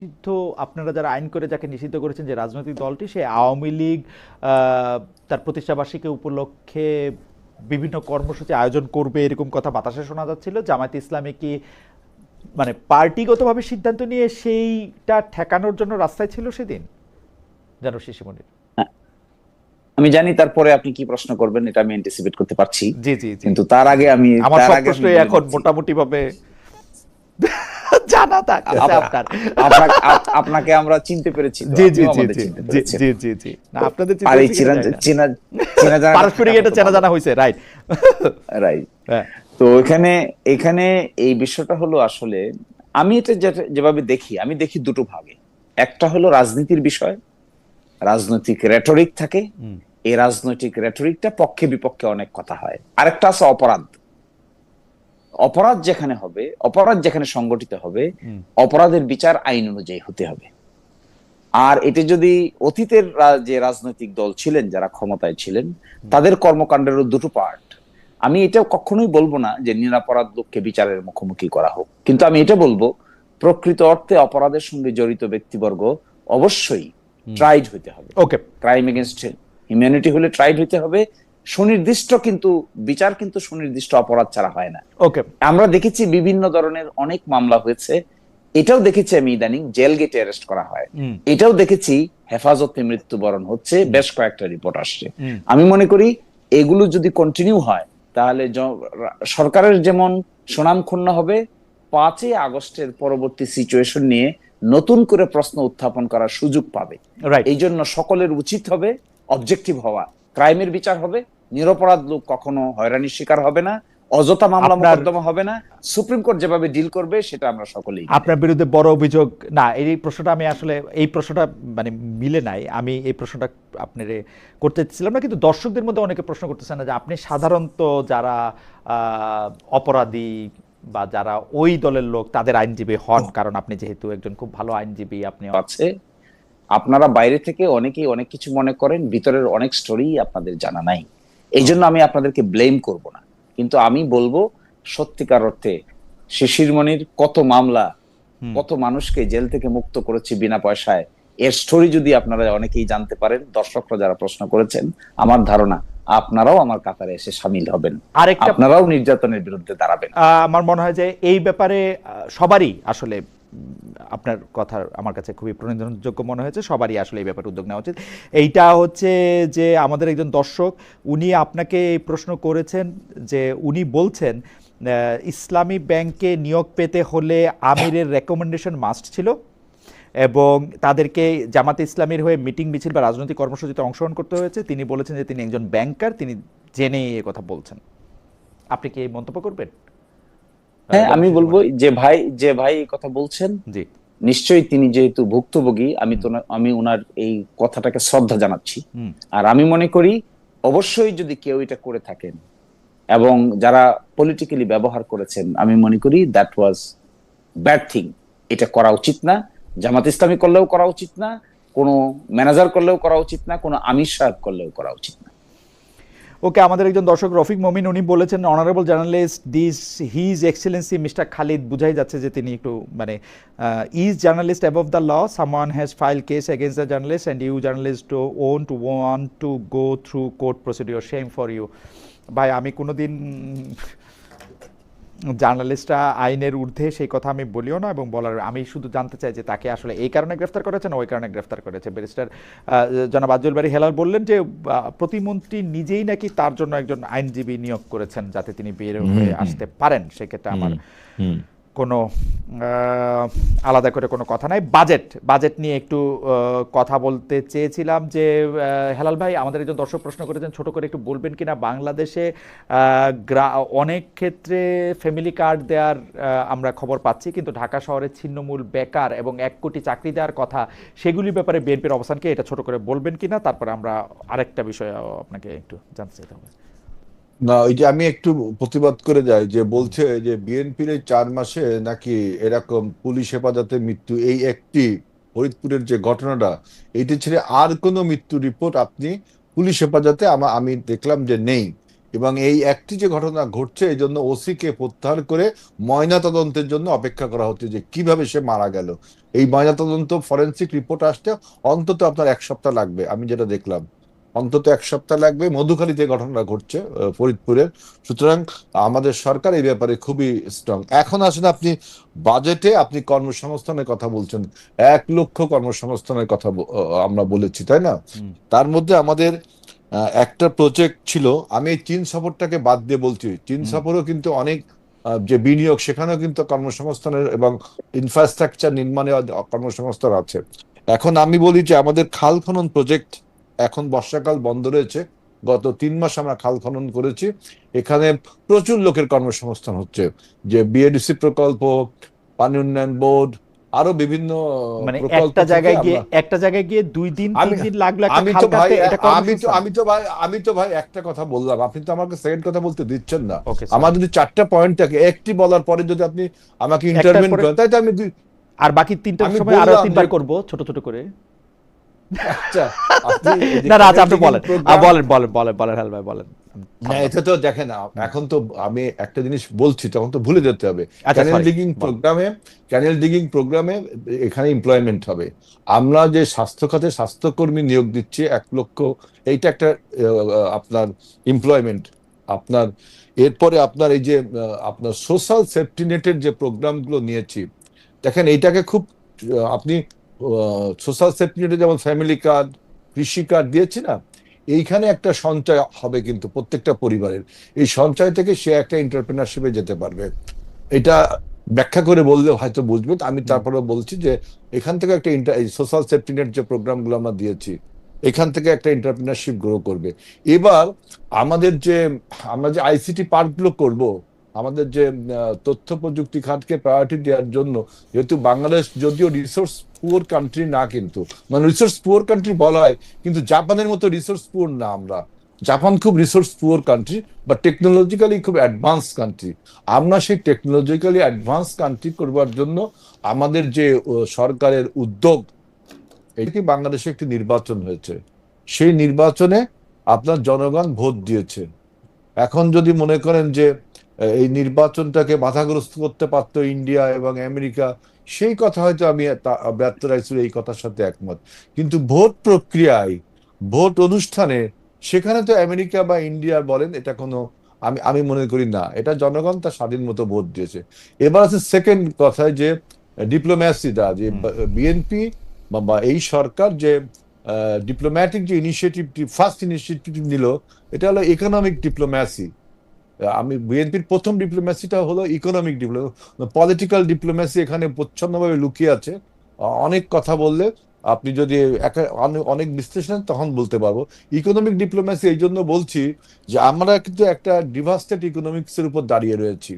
নিষিদ্ধ, আপনারা যারা আইন করে যাকে নিষিদ্ধ করেছেন যে রাজনৈতিক দলটি, সে আওয়ামী লীগ আহ, তার প্রতিষ্ঠাবার্ষিকী উপলক্ষে বিভিন্ন কর্মসূচি আয়োজন করবে এরকম কথা বাতাসে শোনা যাচ্ছিল। জামায়াতে ইসলামী কি মানে পার্টিগতভাবে সিদ্ধান্ত নিয়ে সেইটা ঠেকানোর জন্য রাস্তায় ছিল সেদিন, জানো শিশিমণির? হ্যাঁ, আমি জানি তারপরে আপনি কি প্রশ্ন করবেন এটা আমি অ্যান্টিসিপেট করতে পারছি। জি জি জি। কিন্তু তার আগে আমি আমার তার সব আগে আমি প্রশ্নই বলে এখন নিচ্ছি। মোটামুটি ভাবে জানা থাকতেছে আপ- আপনার। আপনাকে আমরা চিনতে পেরেছি, তো জি জি আপনিও জি আমাদের জি চিনতে জি পেরেছেন। জি জি জি। না, তো আপনাদের চিন্তা আর এই হচ্ছে কিনা জানি না। চেনা চেনা জানাটা পারস্পরিক থাকাটা এটা তো চেনা ভালো। জানা হয়েছে, রাইট। রাইট। হ্যাঁ। তো এখানে এখানে এই বিষয়টা হলো আসলে আমি এটা যেভাবে দেখি, আমি দেখি দুটো ভাগে। একটা হলো রাজনীতির বিষয়, রাজনৈতিক রেটরিক থাকে। হুম এই রাজনৈতিক রেটরিকটা পক্ষে বিপক্ষে অনেক কথা হয়। আরেকটা আছে অপরাধ। অপরাধ যেখানে হবে, অপরাধ যেখানে সংগঠিত হবে, হুম অপরাধের বিচার আইন অনুযায়ী হতে হবে। আর এটি যদি অতীতের যে রাজনৈতিক দল ছিলেন যারা ক্ষমতায় ছিলেন, হুম। তাদের কর্মকাণ্ডেরও দুটো পার্ট। আমি এটা কখনোই বলবো না যে নিরপরাধ লোককে বিচারের মুখোমুখি করা হোক, কিন্তু আমি এটা বলবো প্রকৃত অর্থে অপরাধের সঙ্গে জড়িত ব্যক্তিবর্গ অবশ্যই হুম। ট্রাইড হইতে হবে। ওকে। ক্রাইম এগেনস্ট হিউম্যানিটি হলে ট্রাইড হইতে হবে। সুনির্দিষ্ট কিন্তু বিচার কিন্তু সুনির্দিষ্ট অপরাধ ছাড়া হয় না। ওকে। আমরা দেখেছি বিভিন্ন ধরনের অনেক মামলা হয়েছে। এটাও দেখেছি আমি ইদানিং জেল গেটে অ্যারেস্ট করা হয়। হুম এটাও দেখেছি হেফাজতে মৃত্যুবরণ হচ্ছে, হুম বেশ কয়েকটা রিপোর্ট আসছে। হুম। আমি মনে করি এগুলো যদি কন্টিনিউ হয় তাহলে সরকারের যেমন সুনাম ক্ষুণ্ণ হবে, 5ই আগস্টের পরবর্তী সিচুয়েশন নিয়ে নতুন করে প্রশ্ন উত্থাপন করার সুযোগ পাবে। রাইট। এই জন্য সকলের উচিত হবে অবজেক্টিভ হওয়া। ক্রাইমের বিচার হবে, নিরপরাধ লোক কখনো হয়রানির শিকার হবে না, অযথা মামলা আপনার মোকদ্দমা হবে না। সুপ্রিম কোর্ট যেভাবে ডিল করবে সেটা আমরা সকলেই মেনে আপনার নিই। বিরুদ্ধে বড় অভিযোগ না, এই প্রশ্নটা আমি আসলে এই প্রশ্নটা মানে মিলে নাই, আমি এই প্রশ্নটা আপনার করতে চাইছিলাম না, কিন্তু দর্শকদের মধ্যে অনেকে প্রশ্ন করতেছেন না যে আপনি সাধারণত যারা অপরাধী বা যারা ওই দলের লোক তাদের আইনজীবী হন, কারণ আপনি যেহেতু একজন খুব ভালো আইনজীবী, আপনি আছে, আপনারা বাইরে থেকে অনেকেই অনেক কিছু মনে করেন, ভিতরের অনেক স্টোরি আপনাদের জানা নাই। এই জন্য আমি আপনাদেরকে ব্লেম করব না, কিন্তু আমি বলবো সত্যিকার অর্থে শিশির মনির কত মামলা, হুম। কত মানুষকে জেল থেকে মুক্ত করেছে বিনা পয়সায়, এর স্টোরি যদি আপনারা অনেকেই জানতে পারেন, দর্শকরা যারা প্রশ্ন করেছেন, আমার ধারণা আপনারাও আমার কাতারে এসে সামিল হবেন, আরেকটা আপনারাও নির্যাতনের বিরুদ্ধে দাঁড়াবেন। আমার মনে হয় যে এই ব্যাপারে সবারই আসলে আপনার কথা আমার কাছে খুবই প্রণোদনযোগ্য মনে হয়েছে, সবারই আসলে এই ব্যাপারে উদ্যোগ নেওয়া উচিত। এইটা হচ্ছে যে আমাদের একজন দর্শক, উনি আপনাকে এই প্রশ্ন করেছেন যে উনি বলছেন ইসলামী ব্যাংকে নিয়োগ পেতে হলে আমিরের রেকমেন্ডেশন মাস্ট ছিল এবং তাদেরকে জামাতে ইসলামীর হয়ে মিটিং মিছিল বা রাজনৈতিক কর্মসূচিতে অংশগ্রহণ করতে হয়েছে। তিনি বলেছেন যে তিনি একজন ব্যাংকার, তিনি জেনে এ কথা বলছেন। আপনি কি এই মন্তব্য করবেন? হ্যাঁ, আমি জনশিষ্ট বলবো মনে। যে ভাই এই কথা বলছেন, জি। নিশ্চয়ই তিনি যেহেতু ভুক্তভোগী, হুম আমি ওনার এই কথাটাকে শ্রদ্ধা জানাচ্ছি। হুম আর আমি মনে করি অবশ্যই যদি কেউ এটা করে থাকেন এবং যারা পলিটিক্যালি ব্যবহার করেছেন, আমি মনে করি দ্যাট ওয়াজ ব্যাড থিং। এটা করা উচিত না। জামাত ইসলামী করলেও করা উচিত না, কোনো ম্যানেজার করলেও করা উচিত না, কোনো আমির সাহেব করলেও করা উচিত না। ওকে, আমাদের একজন দর্শক রফিক মমিন, উনি বলেছেন honourable journalist this his excellency mister Khalid, বুঝাই যাচ্ছে যে তিনি একটু মানে is journalist above the law, someone has file case against the journalist and you journalist want to go through court procedure, same for you. ভাই, আমি কোনোদিন জার্নালিস্টরা আইনের ঊর্ধ্বে সেই কথা আমি বলিও না, এবং বলার আমি শুধু জানতে চাই যে তাকে আসলে এই কারণে গ্রেফতার করেছে না ওই কারণে গ্রেফতার করেছে। ব্যারিস্টার জনাব আজল বারী হেলাল বললেন যে প্রতিমন্ত্রী নিজেই নাকি তার জন্য একজন আইনজীবী নিয়োগ করেছেন যাতে তিনি বের হুম হয়ে হুম আসতে পারেন। সেক্ষেত্রে আমার হুম হুম কোনো আলাদা করে কোনো কথা নাই। বাজেট নিয়ে একটু কথা বলতে চেয়েছিলাম যে হেলাল ভাই, আমাদের একজন দর্শক প্রশ্ন করেছেন, ছোট করে একটু বলবেন কিনা বাংলাদেশে অনেক ক্ষেত্রে ফ্যামিলি কার্ড দেওয়ার আমরা খবর পাচ্ছি, কিন্তু ঢাকা শহরে ছিন্নমূল বেকার এবং 1 কোটি চাকরি দেওয়ার কথা, সেগুলির ব্যাপারে বিএনপির অবস্থানকে এটা ছোট করে বলবেন কিনা, তারপরে আমরা আরেকটা বিষয় আপনাকে একটু জানতে চাইতে হবে। না, ওই যে আমি একটু প্রতিবাদ করে যাই যে বলছে যে বিএনপির এই 4 মাসে নাকি এরকম পুলিশ হেফাজতে মৃত্যু, এই একটি ফরিদপুরের যে ঘটনাটা, এইটা ছেড়ে আর কোনো মৃত্যু রিপোর্ট আপনি পুলিশ হেফাজতে আমি দেখলাম যে নেই। এবং এই একটি যে ঘটনা ঘটছে এই জন্য ওসিকে প্রত্যাহার করে ময়নাতদন্তের জন্য অপেক্ষা করা হচ্ছে যে কিভাবে সে মারা গেল। এই ময়নাতদন্ত ফরেনসিক রিপোর্ট আসতে অন্তত আপনার 1 সপ্তাহ লাগবে, আমি যেটা দেখলাম অন্তত 1 সপ্তাহ লাগবে। মধুখালীতে ঘটনা ঘটছে, ফরিদপুরের। সুতরাং আমাদের সরকার এই ব্যাপারে খুবই স্ট্রং। এখন আসলে আপনি বাজেটে আপনি কর্মসংস্থানের কথা বলছেন, 1 লক্ষ কর্মসংস্থানের কথা আমরা বলেছি, তাই না? তার মধ্যে আমাদের একটা প্রজেক্ট ছিল, আমি এই চীন সফরটাকে বাদ দিয়ে বলছি, চীন সফরও কিন্তু অনেক যে বিনিয়োগ সেখানেও কিন্তু কর্মসংস্থানের এবং ইনফ্রাস্ট্রাকচার নির্মাণে কর্মসংস্থান আছে। এখন আমি বলি যে আমাদের খাল খনন প্রজেক্ট এখন বর্ষাকাল বন্ধ রয়েছে, গত 3 মাস আমরা খাল খনন করেছি, এখানে প্রচুর লোকের কর্মসংস্থান হচ্ছে। যে বিএডিসি প্রকল্প, পানি উন্নয়ন বোর্ড, আরো বিভিন্ন মানে প্রকল্প একটা থেকে জায়গায় গিয়ে আমরা একটা জায়গায় গিয়ে 2 দিন 3 আমি দিন লাগলো একটা আমি খাল তো ভাই কাটতে, এটা কর্মসংস্থান। আমি তো ভাই একটা কথা বললাম, আপনি তো আমাকে সেকেন্ড কথা বলতে দিচ্ছেন না। ওকে, আমার সরি। যদি 4টা পয়েন্ট থাকে, একটি বলার পরে যদি আপনি আমাকে একটার ইন্টারভেন পরে করেন, তাই তো আমি আর বাকি 3টার আমি সময় আরো বললাম 3বার যে করব ছোট ছোট করে। আচ্ছা, আপনি এই যে না না, আচ্ছা ক্যানেল আপনি ডিগিং বলেন, প্রোগ্রাম, বলেন বলেন বলেন বলেন হেল ভাই বলেন। আমি না থামলাম। এটা তো দেখেন এখন তো আমি একটা জিনিস বলছি তখন তো ভুলে যেতে হবে। আচ্ছা ক্যানেল সরি, ডিগিং বলেন। প্রোগ্রামে ক্যানেল ডিগিং প্রোগ্রামে এখানে এমপ্লয়মেন্ট হবে। আমরা যে স্বাস্থ্য খাতে স্বাস্থ্যকর্মী নিয়োগ দিচ্ছি 1 লক্ষ, এইটা একটা আপনার এমপ্লয়মেন্ট আপনার। এরপরে আপনার এই যে আপনার সোশ্যাল সেফটি নেটের যে প্রোগ্রামগুলো নিয়েছি, দেখেন এইটাকে খুব আপনি সোশ্যাল সেফটি নেটে যেমন ফ্যামিলি কার্ড, কৃষি কার্ড দিয়েছি না, এইখানে একটা সঞ্চয় হবে কিন্তু প্রত্যেকটা পরিবারের। এই সঞ্চয় থেকে সে একটা এন্টারপ্রেনারশিপে যেতে পারবে। এটা ব্যাখ্যা করে বললে হয়তো বুঝবে, আমি তারপরে বলছি যে এখান থেকে একটা সোশ্যাল সেফটি নেট যে প্রোগ্রামগুলো আমরা দিয়েছি, এখান থেকে একটা এন্টারপ্রেনারশিপ গ্রো করবে। এবার আমাদের যে আমরা যে আইসিটি পার্কগুলো করব, আমাদের যে তথ্য প্রযুক্তি খাতকে প্রায়োরিটি দেওয়ার জন্য, যেহেতু বাংলাদেশ যদিও রিসোর্স পুয়ার কান্ট্রি না, কিন্তু মানে রিসোর্স পুয়ার কান্ট্রি বলা হয় কিন্তু জাপানের মতো রিসোর্স পুয়ার না আমরা। জাপান খুব রিসোর্স পুয়ার কান্ট্রি বা টেকনোলজিক্যালি খুব অ্যাডভান্স কান্ট্রি। আমরা সেই টেকনোলজিক্যালি অ্যাডভান্স কান্ট্রি করবার জন্য আমাদের যে সরকারের উদ্যোগ, এটি বাংলাদেশে একটি নির্বাচন হয়েছে, সেই নির্বাচনে আপনার জনগণ ভোট দিয়েছে। এখন যদি মনে করেন যে এই নির্বাচনটাকে বাধাগ্রস্ত করতে পারতো ইন্ডিয়া এবং আমেরিকা, সেই কথা হয়তো আমি ব্যর্থ রাইসুর এই কথার সাথে একমত। কিন্তু ভোট প্রক্রিয়ায়, ভোট অনুষ্ঠানে, সেখানে তো আমেরিকা বা ইন্ডিয়া বলেন এটা কোনো, আমি আমি মনে করি না, এটা জনগণ তার স্বাধীন মতো ভোট দিয়েছে। এবার আছে সেকেন্ড কথায় যে ডিপ্লোম্যাসিটা, যে বিএনপি বা এই সরকার যে ডিপ্লোম্যাটিক যে ইনিশিয়েটিভটি ফার্স্ট ইনিশিয়েটিভ নিল, এটা হলো ইকোনমিক ডিপ্লোম্যাসি। আমি বিএনপির প্রথম ডিপ্লোম্যাসিটা হলো ইকোনমিক ডিপ্লোম্যাসি। পলিটিক্যাল ডিপ্লোম্যাসি এখানে প্রচ্ছন্নভাবে লুকিয়ে আছে। অনেক কথা বললে আপনি যদি অনেক বিশ্লেষণ তখন বলতে পারবো। ইকোনমিক ডিপ্লোম্যাসি এই জন্য বলছি যে আমরা কিন্তু একটা ডিভাস্টেড ইকোনমিক্স এর উপর দাঁড়িয়ে রয়েছি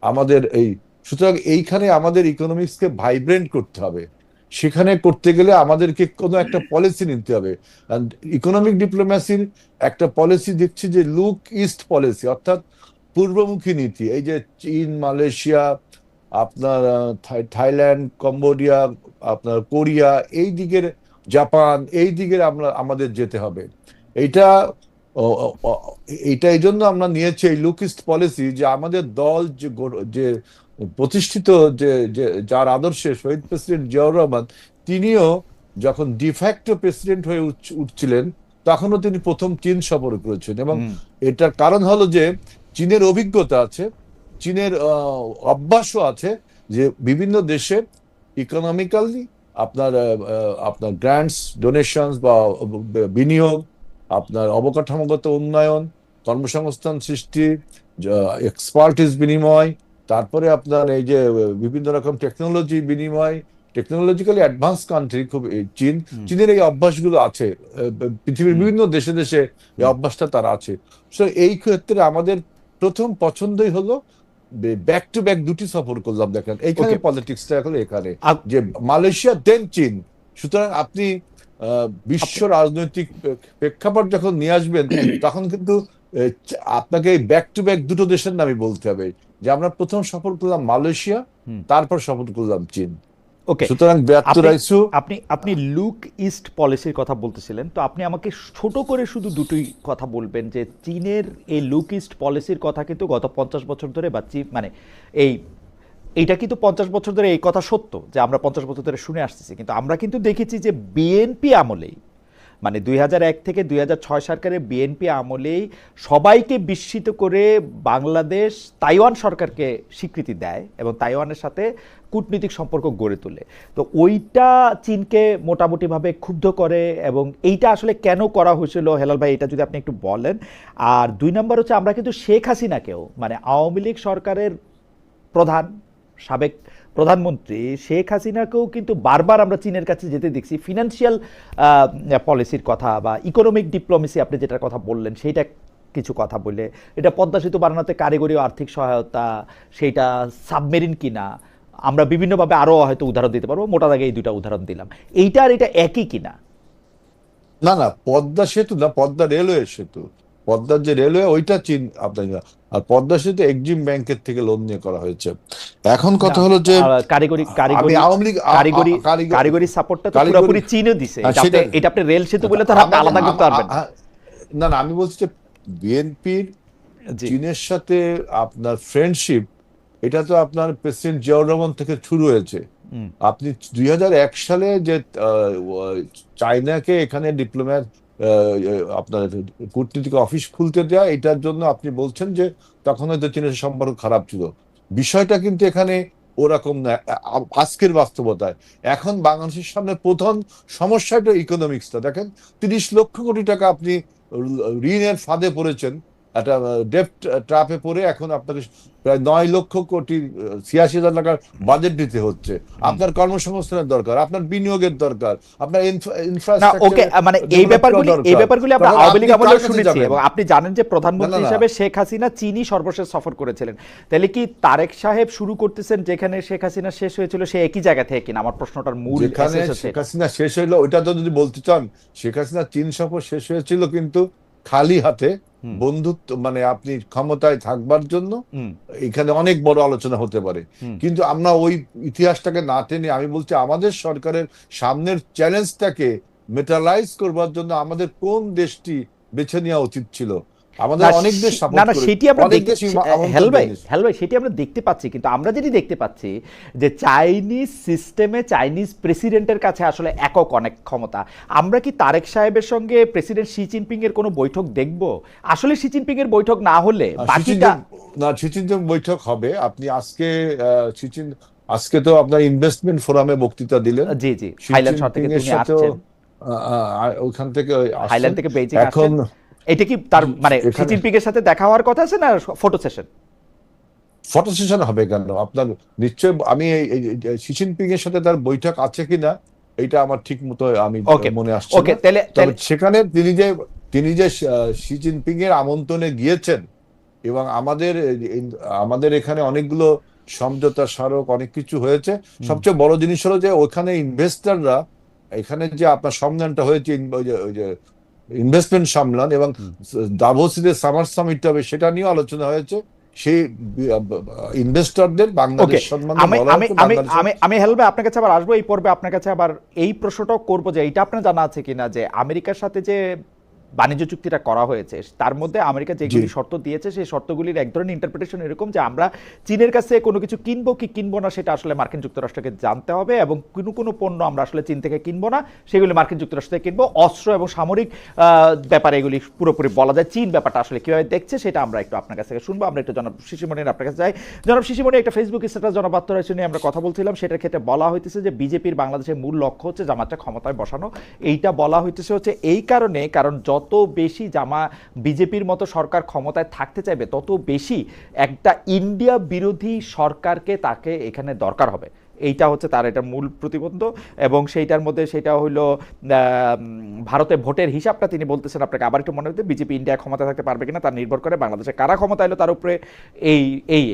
আমাদের এই। সুতরাং এইখানে আমাদের ইকোনমিক্সকে ভাইব্রেন্ট করতে হবে। সেখানে করতে গেলে আমাদেরকে কোনো একটা পলিসি নিতে হবে। ইকোনমিক ডিপ্লোম্যাসির একটা পলিসি দেখছি যে লুক ইস্ট পলিসি, অর্থাৎ পূর্বমুখী নীতি। এই যে চীন, মালয়েশিয়া, আপনার থাইল্যান্ড, কম্বোডিয়া, আপনার কোরিয়া, এই দিকের জাপান, এই দিকের আমাদের যেতে হবে। এইটা এইটা এই জন্য আমরা নিয়েছি এই লুক ইস্ট পলিসি, যে আমাদের দল যে প্রতিষ্ঠিত, যে যার আদর্শে শহীদ প্রেসিডেন্ট জিয়াউর রহমান, তিনিও যখন ডিফ্যাক্টো প্রেসিডেন্ট হয়ে উঠছিলেন, তখনও তিনি প্রথম চীন সফর করেছেন। এবং এটার কারণ হলো যে চীনের অভিজ্ঞতা আছে, চীনের অভ্যাসও আছে, যে বিভিন্ন দেশে ইকোনমিক্যালি আপনার আপনার গ্র্যান্টস, ডোনেশনস বা বিনিয়োগ, আপনার অবকাঠামোগত উন্নয়ন, কর্মসংস্থান সৃষ্টি, এক্সপার্টিস বিনিময়, তারপরে আপনার এই যে বিভিন্ন রকম টেকনোলজি বিনিময়, টেকনোলজিক্যালি অ্যাডভান্স কান্ট্রি খুব চীন। চীনের এই অভ্যাসগুলো আছে, পৃথিবীর বিভিন্ন দেশে দেশে এই অভ্যাসটা তার আছে। সো এই ক্ষেত্রে আমাদের প্রথম পছন্দই হলো ব্যাক টু ব্যাক দুটি সফর করলাম, দেখেন এইখানে পলিটিক্সটা এখন এখানে, যে মালয়েশিয়া দেন চীন। সুতরাং আপনি বিশ্ব রাজনৈতিক প্রেক্ষাপট যখন নিয়ে আসবেন, তখন কিন্তু আপনাকে ব্যাক টু ব্যাক দুটো দেশের নামই বলতে হবে, যে আমরা প্রথম সফর করলাম মালয়েশিয়া, তারপর সফর করলাম চীন। ওকে, সুতরাং ব্যর্থ রাইসু আপনি আপনি লুক ইস্ট পলিসির কথা বলতেছিলেন, তো আপনি আমাকে ছোট করে শুধু দুটোই কথা বলবেন যে চীনের এই লুক ইস্ট পলিসির কথা কিন্তু গত 50 বছর ধরে বা মানে এই এইটা কিন্তু 50 বছর ধরে এই কথা সত্য যে আমরা 50 বছর ধরে শুনে আসতেছি, কিন্তু আমরা কিন্তু দেখেছি যে বিএনপি আমলেই মানে 2001 থেকে 2006 সরকারের বিএনপি আমলেই সবাইকে বিস্মিত করে বাংলাদেশ তাইওয়ান সরকারকে স্বীকৃতি দেয় এবং তাইওয়ানের সাথে কূটনৈতিক সম্পর্ক গড়ে তোলে। তো ওইটা চীনকে মোটামুটিভাবে ক্ষুব্ধ করে এবং এইটা আসলে কেন করা হয়েছিল হেলাল ভাই, এটা যদি আপনি একটু বলেন। আর 2 নম্বর হচ্ছে আমরা কিন্তু শেখ হাসিনাকেও মানে আওয়ামী লীগ সরকারের প্রধান সাবেক প্রধানমন্ত্রী শেখ হাসিনাকেও কিন্তু বারবার আমরা চীনের কাছে যেতে দেখছি ফিনান্সিয়াল পলিসির কথা বা ইকোনমিক ডিপ্লোমেসি আপনি যেটার কথা বললেন সেইটা কিছু কথা বলে, এটা পদ্মা সেতু বানানোতে কারিগরি ও আর্থিক সহায়তা, সেইটা সাবমেরিন কিনা, আমরা বিভিন্নভাবে আরও হয়তো উদাহরণ দিতে পারবো, মোটা দাগে এই দুটা উদাহরণ দিলাম। এইটা আর এটা একই কিনা? না না, পদ্মা সেতু না, পদ্মা রেলওয়ে সেতু, পদ্মার যে রেলওয়ে ওইটা চীন আপনার, আর পদ্মা সেতু এক্সিম ব্যাংকের থেকে লোন নিয়ে করা হয়েছে। এখন কথা হলো যে কারিগরি আমি কারিগরি আওয়ামী লীগ কারিগরি কারিগরি সাপোর্টটা তো পুরোপুরি চীনও দিছে। এটা আপনি রেল সেতু বলে তো আপনি আলাদা করতে পারবেন না। না, আমি বলছি যে বিএনপির জি। চীনের সাথে আপনার ফ্রেন্ডশিপ, এটা তো আপনার প্রেসিডেন্ট জিয়াউর রহমান থেকে শুরু হয়েছে। আপনি 2001 সালে যে চায়নাকে এখানে ডিপ্লোম্যাট আপনার কূটনীতিক অফিস খুলতে দেওয়া, এটার জন্য আপনি বলছেন যে তখন হয়তো চীনের সম্পর্ক খারাপ ছিল। বিষয়টা কিন্তু এখানে ওরকম না আজকের বাস্তবতায়। এখন বাংলাদেশের সামনে প্রধান সমস্যাটা ইকোনমিক্সটা দেখেন। 30 লক্ষ কোটি টাকা আপনি ঋণের ফাঁদে পড়েছেন, একটা ডেপ্ট ট্র্যাপে পড়ে এখন আপনাকে প্রায় 9 লক্ষ কোটি 86,000 টাকার বাজেট দিতে হচ্ছে। আপনার কর্মসংস্থানের দরকার, আপনার বিনিয়োগের দরকার, আপনার ওকে, মানে এই ব্যাপারগুলি আমরা আওয়ামী লীগ আমলেও শুনেছি এবং আপনি জানেন যে প্রধানমন্ত্রী হিসেবে শেখ হাসিনা চীনই সর্বশেষ সফর করেছিলেন। তাহলে কি তারেক সাহেব শুরু করতেছেন যেখানে শেখ হাসিনা শেষ হয়েছিল সে একই জায়গা থেকে কিনা? আমার প্রশ্নটার মূল যেখানে শেখ হাসিনা শেষ হইলো ওইটা তো যদি বলতে চান, শেখ হাসিনা চীন সফর শেষ হয়েছিল কিন্তু খালি হাতে, বন্ধুত্ব মানে আপনি ক্ষমতায় থাকবার জন্য। এখানে অনেক বড় আলোচনা হতে পারে, কিন্তু আমরা ওই ইতিহাসটাকে না টেনে আমি বলছি আমাদের সরকারের সামনের চ্যালেঞ্জটাকে মেটালাইজ করবার জন্য আমাদের কোন দেশটি বেছে নেওয়া উচিত ছিল। আমাদের অনেক দেশ না না সেটি আমরা সেটি আমরা দেখতে পাচ্ছি, কিন্তু আমরা যেটি দেখতে পাচ্ছি যে চাইনিজ সিস্টেমে চাইনিজ প্রেসিডেন্টের কাছে আসলে একক অনেক ক্ষমতা। আমরা কি তারেক সাহেবের সঙ্গে প্রেসিডেন্ট শি জিনপিং এর কোনো বৈঠক দেখব? আসলে শি জিনপিং এর বৈঠক না হলে বাকিটা না, শি জিনপিং বৈঠক হবে। আপনি আজকে তো আপনার ইনভেস্টমেন্ট ফোরামে বক্তৃতা দিলেন। জি জি, হাইল্যান্ড শহর থেকে তিনি আসছেন, ওখান থেকে হাইল্যান্ড থেকে বেইজিং আসছেন। এটা কি তার মানে শি জিনপিং এর সাথে দেখা হওয়ার কথা আছে না ফটো সেশন? ফটো সেশন হবে কেন? আপনার নিশ্চয় আমি শি জিনপিং এর সাথে তার বৈঠক আছে কিনা এটা আমার ঠিক মতো আমি মনে আসছে না। তবে সেখানে তিনি যে শি জিনপিং এর আমন্ত্রণে গিয়েছেন এবং আমাদের এখানে অনেকগুলো সমঝোতা স্মারক অনেক কিছু হয়েছে। সবচেয়ে বড় জিনিস হলো যে ওখানে ইনভেস্টররা, এখানে যে আপনার সম্মেলনটা হয়েছে ওই যে ইনভেস্টমেন্ট সম্মেলন এবং দাভোসে সামার সামিট হবে, সেটা নিয়ে আলোচনা হয়েছে। সেই ইনভেস্টরদের বাংলাদেশ সম্বন্ধে আমি হেলবে আপনার কাছে আবার আসবো এই পর্বে, আপনার কাছে আবার এই প্রশ্নটাও করবো যে এইটা আপনার জানা আছে কিনা যে আমেরিকার সাথে যে বাণিজ্য চুক্তিটা করা হয়েছে তার মধ্যে আমেরিকা যেগুলি শর্ত দিয়েছে সেই শর্তগুলির এক ধরনের ইন্টারপ্রিটেশন এরকম যে আমরা চীনের কাছে কোনো কিছু কিনবো কি কিনবো না সেটা আসলে মার্কিন যুক্তরাষ্ট্রকে জানতে হবে এবং কোনো পণ্য আমরা আসলে চীন থেকে কিনবো না, সেগুলি মার্কিন যুক্তরাষ্ট্র থেকে কিনবো। অস্ত্র এবং সামরিক ব্যাপারে এগুলি পুরোপুরি বলা যায়। চীন ব্যাপারটা আসলে কীভাবে দেখছে সেটা আমরা একটু আপনার কাছ থেকে শুনবো। আমরা একটু জনাব শিশিমণির আপনার কাছে যাই। জনাব শিশিমণি, একটা ফেসবুক স্ট্যাটাস জনাব আত্মরাইসু নিয়ে আমরা কথা বলছিলাম, সেটার ক্ষেত্রে বলা হইতেছে যে বিজেপির বাংলাদেশের মূল লক্ষ্য হচ্ছে জামাতটা ক্ষমতায় বসানো। এইটা বলা হইতেছে হচ্ছে এই কারণে, কারণ যত বেশি বিজেপির মতো সরকার ক্ষমতায় থাকতে চাইবে তত বেশি একটা ইন্ডিয়া বিরোধী সরকারকে তাকে এখানে দরকার হবে। এইটা হচ্ছে তার এটা মূল প্রতিবন্ধ এবং সেইটার মধ্যে সেটা হইলো ভারতে ভোটের হিসাবটা তিনি বলতেছেন আপনাকে আবার একটু মনে হতে বিজেপি ইন্ডিয়া ক্ষমতা থাকতে পারবে কিনা তার নির্ভর করে বাংলাদেশে কারা ক্ষমতা এলো তার উপরে। এই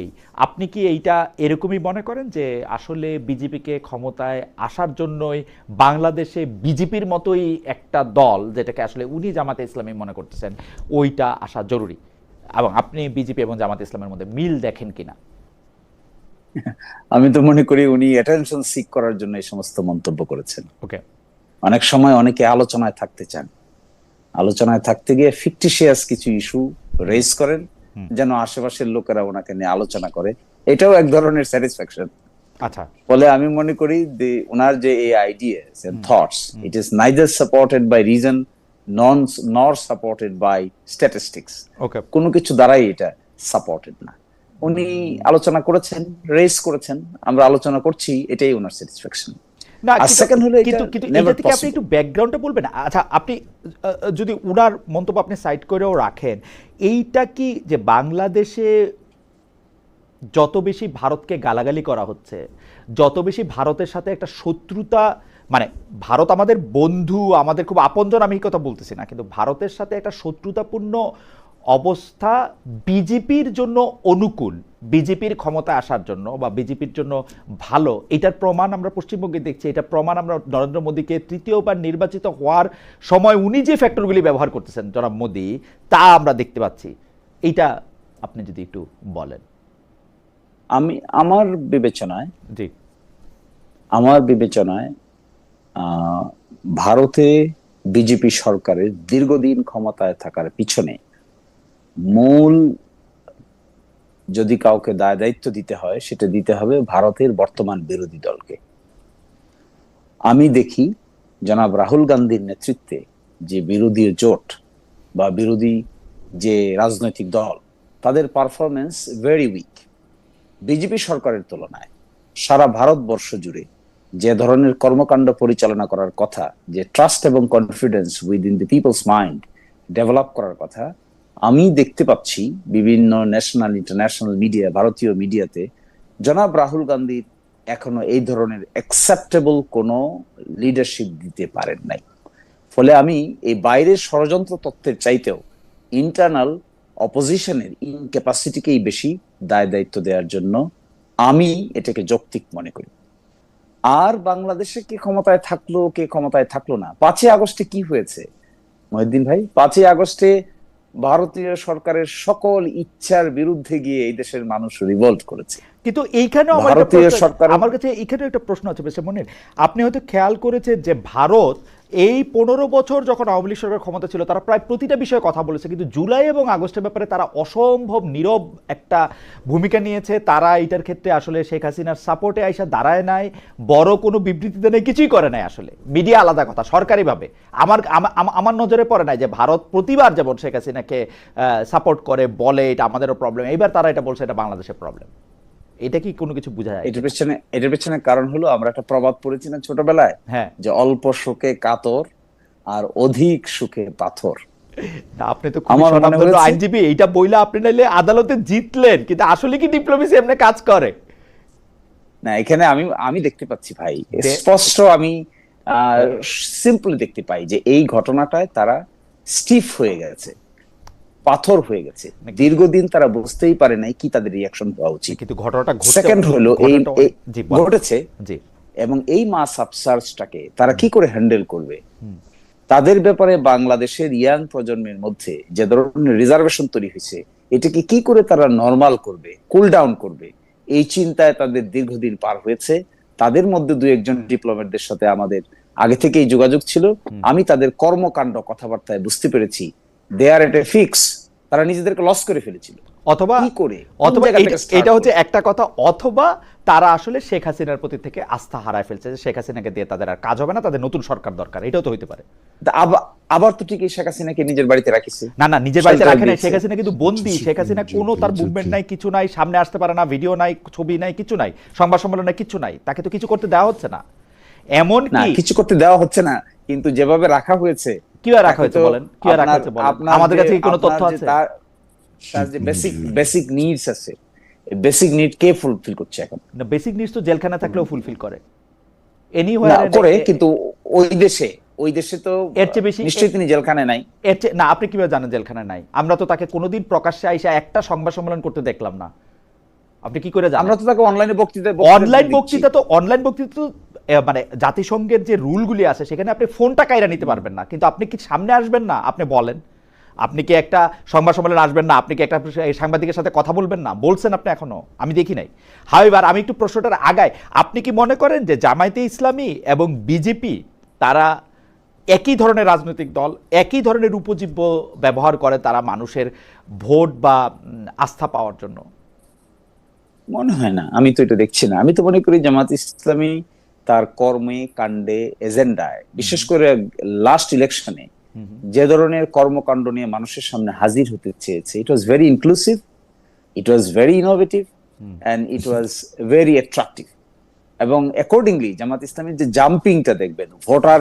আপনি কি এইটা এরকমই মনে করেন যে আসলে বিজেপিকে ক্ষমতায় আসার জন্যই বাংলাদেশে বিজেপির মতোই একটা দল যেটাকে আসলে উনি জামাতে ইসলামী মনে করতেছেন ওইটা আসা জরুরি, এবং আপনি বিজেপি এবং জামাতে ইসলামের মধ্যে মিল দেখেন কিনা? আমি তো মনে করি উনি অ্যাটেনশন সিক করার জন্য এই সমস্ত মন্তব্য করেছেন। ওকে, অনেক সময় অনেকে আলোচনায় থাকতে চান, আলোচনায় থাকতে গিয়ে ফিকটিশিয়াস কিছু ইস্যু রেজ করেন যেন আশেপাশের লোকেরা ওনাকে নিয়ে আলোচনা করে, এটাও এক ধরনের স্যাটিসফ্যাকশন। আচ্ছা, ফলে আমি মনে করি ওনার যে এই ideas and thoughts, it is neither supported by reason nor supported by statistics. Okay, কোনো কিছু দ্বারাই এটা সাপোর্টেড না। উনি আলোচনা করেছেন, রেজ করেছেন, আমরা আলোচনা করছি, এটাই ওনার স্যাটিসফ্যাকশন। না আর সেকেন্ড হলো কিন্তু এটা কিন্তু never এটা থেকে আপনি possible। একটু ব্যাকগ্রাউন্ডটা বলবেন। আচ্ছা, আপনি যদি উনার মন্তব্য আপনি সাইড করেও রাখেন, এইটা কি যে বাংলাদেশে যত বেশি ভারতকে গালাগালি করা হচ্ছে, যত বেশি ভারতের সাথে একটা শত্রুতা, মানে ভারত আমাদের বন্ধু, আমাদের খুব আপনজন, আমি এই কথা বলতেছি না, কিন্তু ভারতের সাথে একটা শত্রুতাপূর্ণ অবস্থা বিজেপির জন্য অনুকূল, বিজেপির ক্ষমতায় আসার জন্য বা বিজেপির জন্য ভালো, এটার প্রমাণ আমরা পশ্চিমবঙ্গে দেখছি। এটা প্রমাণ আমরা নরেন্দ্র মোদীকে তৃতীয়বার নির্বাচিত হওয়ার সময় উনি যে ফ্যাক্টরগুলি ব্যবহার করতেছেন জনাব মোদী, তা আমরা দেখতে পাচ্ছি। এইটা আপনি যদি একটু বলেন। আমার বিবেচনায় জি, ভারতে বিজেপি সরকারের দীর্ঘদিন ক্ষমতায় থাকার পিছনে মূল, যদি কাউকে দায় দায়িত্ব দিতে হয়, সেটা দিতে হবে ভারতের বর্তমান বিরোধী দলকে। আমি দেখি জনাব রাহুল গান্ধীর নেতৃত্বে যে বিরোধী জোট বা বিরোধী যে রাজনৈতিক দল, তাদের পারফরমেন্স ভেরি উইক বিজেপি সরকারের তুলনায়। সারা ভারতবর্ষ জুড়ে যে ধরনের কর্মকাণ্ড পরিচালনা করার কথা, যে ট্রাস্ট এবং confidence within the peoples mind develop করার কথা, আমি দেখতে পাচ্ছি বিভিন্ন ন্যাশনাল ইন্টারন্যাশনাল মিডিয়া, ভারতীয় মিডিয়াতে জনাব রাহুল গান্ধী এখনো এই ধরনের অ্যাকসেপ্টেবল কোনো লিডারশিপ দিতে পারেন নাই। ফলে আমি এই বাইরের ষড়যন্ত্র তত্ত্বের চাইতেও ইন্টারনাল অপোজিশনের ইনক্যাপাসিটিকেই বেশি দায় দায়িত্ব দেওয়ার জন্য আমি এটাকে যৌক্তিক মনে করি। আর বাংলাদেশে কে ক্ষমতায় থাকলো কে ক্ষমতায় থাকলো না, 5ই আগস্টে কি হয়েছে মহিউদ্দিন ভাই? 5ই আগস্টে ভারতীয় সরকারের সকল ইচ্ছার বিরুদ্ধে গিয়ে এই দেশের মানুষ রিভল্ট করেছে। কিন্তু এইখানেও আমার কাছে এইখানে একটা প্রশ্ন আছে বেশ মনির, আপনি হয়তো খেয়াল করেছেন যে ভারত এই 15 বছর যখন আওয়ামী লীগ সরকার ক্ষমতা ছিল, তারা প্রায় প্রতিটা বিষয়ে কথা বলেছে, কিন্তু জুলাই এবং আগস্টের ব্যাপারে তারা অসম্ভব নীরব একটা ভূমিকা নিয়েছে। তারা এটার ক্ষেত্রে আসলে শেখ হাসিনার সাপোর্টে আইসা দাঁড়ায় নাই, বড় কোনো বিবৃতি দেয় কিছুই করে নাই। আসলে মিডিয়া আলাদা কথা, সরকারিভাবে আমার নজরে পড়ে নাই যে ভারত প্রতিবার যেমন শেখ হাসিনাকে সাপোর্ট করে, বলে এটা আমাদেরও প্রবলেম, এইবার তারা এটা বলছে এটা বাংলাদেশের প্রবলেম। এটা কি কোনো কিছু বোঝা যায়? এটার পেছনে কারণ হলো, আমরা একটা প্রবাদ পড়েছি না ছোটবেলায়, হ্যাঁ, যে অল্প সুখে কাতর আর অধিক সুখে পাথর। আপনি তো আমার আইনজীবী, এইটা বইলা আপনি নাইলে আদালতে জিতলেন, কিন্তু আসলে কি ডিপ্লোমেসি এমনি কাজ করে না? এখানে আমি দেখতে পাচ্ছি ভাই, স্পষ্ট আমি সিম্পলি দেখতে পাই যে এই ঘটনাটায় তারা স্টিফ হয়ে গেছে, পাথর হয়ে গেছে। দীর্ঘদিন তারা বুঝতেই পারে নাই কি তাদের রিয়াকশন হওয়া উচিত। কিন্তু ঘটনাটা সেকেন্ড হলো এই ঘটেছে, এবং এই মাস আপসার্চটাকে তারা কি করে হ্যান্ডেল করবে, তাদের ব্যাপারে বাংলাদেশের ইয়াং প্রজন্মের মধ্যে যে ধরনের রিজার্ভেশন তৈরি হয়েছে, এটাকে কি করে তারা নরমাল করবে, কুল ডাউন করবে, এই চিন্তায় তাদের দীর্ঘদিন পার হয়েছে। তাদের মধ্যে 2-1 ডিপ্লোম্যাটদের সাথে আমাদের আগে থেকেই যোগাযোগ ছিল। আমি তাদের কর্মকাণ্ড, কথাবার্তায় বুঝতে পেরেছি দে আর এট এ ফিক্স, তারা নিজেদেরকে লস করে ফেলেছিল। অথবা এটা হচ্ছে একটা কথা, অথবা তারা আসলে শেখ হাসিনার প্রতি থেকে আস্থা হারায় ফেলছে, যে শেখ হাসিনাকে দিয়ে তাদের আর কাজ হবে না, তাদের নতুন সরকার দরকার, এটাও তো হইতে পারে। আবার তো ঠিক শেখ হাসিনাকে নিজের বাড়িতে রাখিছে। না, নিজের বাড়িতে রাখে নাই, শেখ হাসিনা কিন্তু বন্দী। শেখ হাসিনা কোনো তার মুভমেন্ট নাই, কিছু নাই, সামনে আসতে পারে না, ভিডিও নাই, ছবি নাই, কিছু নাই, সংবাদ সম্মেলন নাই, কিছু নাই, তাকে তো কিছু করতে দেওয়া হচ্ছে না। এমন কি কিছু করতে দেওয়া হচ্ছে না, কিন্তু যেভাবে রাখা হয়েছে, কিভাবে রাখা হয়েছে বলেন, কিভাবে রাখা হয়েছে বলেন, আমাদের কাছে কি কোনো তথ্য আছে? তার যে বেসিক নিডস আছে, বেসিক নিড কে ফুলফিল করছে এখন? না, বেসিক নিডস তো জেলখানা থাকলেও ফুলফিল করে, এনিওয়্যার করে, কিন্তু ওই দেশে তো এর চেয়ে বেশি নিশ্চয়ই তিনি জেলখানায় নাই। না, আপনি কিভাবে জানেন জেলখানায় নাই? আমরা তো তাকে কোনোদিন প্রকাশ্যে আইসা একটা সংবাদ সম্মেলন করতে দেখলাম না। আপনি কি করে জানেন? আমরা তো তাকে অনলাইন বক্তৃতা তো মানে জাতিসংঘের যে রুলগুলি আছে সেখানে আপনি ফোনটা কাইরা নিতে পারবেন না, কিন্তু আপনি কি সামনে আসবেন না? আপনি বলেন, আপনি কি একটা সংবাদ সম্মেলনে আসবেন না, আপনি কি একটা সাংবাদিকের সাথে কথা বলবেন না, বলছেন আপনি এখনো, আমি দেখি নাই। হাউএভার আমি একটু প্রশ্নটার আগাই, আপনি কি মনে করেন যে জামায়াতে ইসলামী এবং বিজেপি তারা একই ধরনের রাজনৈতিক দল, একই ধরনের উপজীব্য ব্যবহার করে তারা মানুষের ভোট বা আস্থা পাওয়ার জন্য? মনে হয় না, আমি তো এটা দেখছি না। আমি তো মনে করি জামাত ইসলামী তার কর্মে কাণ্ডে এজেন্ডায়, বিশেষ করে লাস্ট ইলেকশনে যে ধরনের কর্মকাণ্ড নিয়ে মানুষের সামনে হাজির হতে চেয়েছে, it was very inclusive, it was very innovative and it was very attractive. এবং অ্যাকর্ডিংলি জামাত ইসলামের যে জাম্পিংটা দেখবেন, ভোটার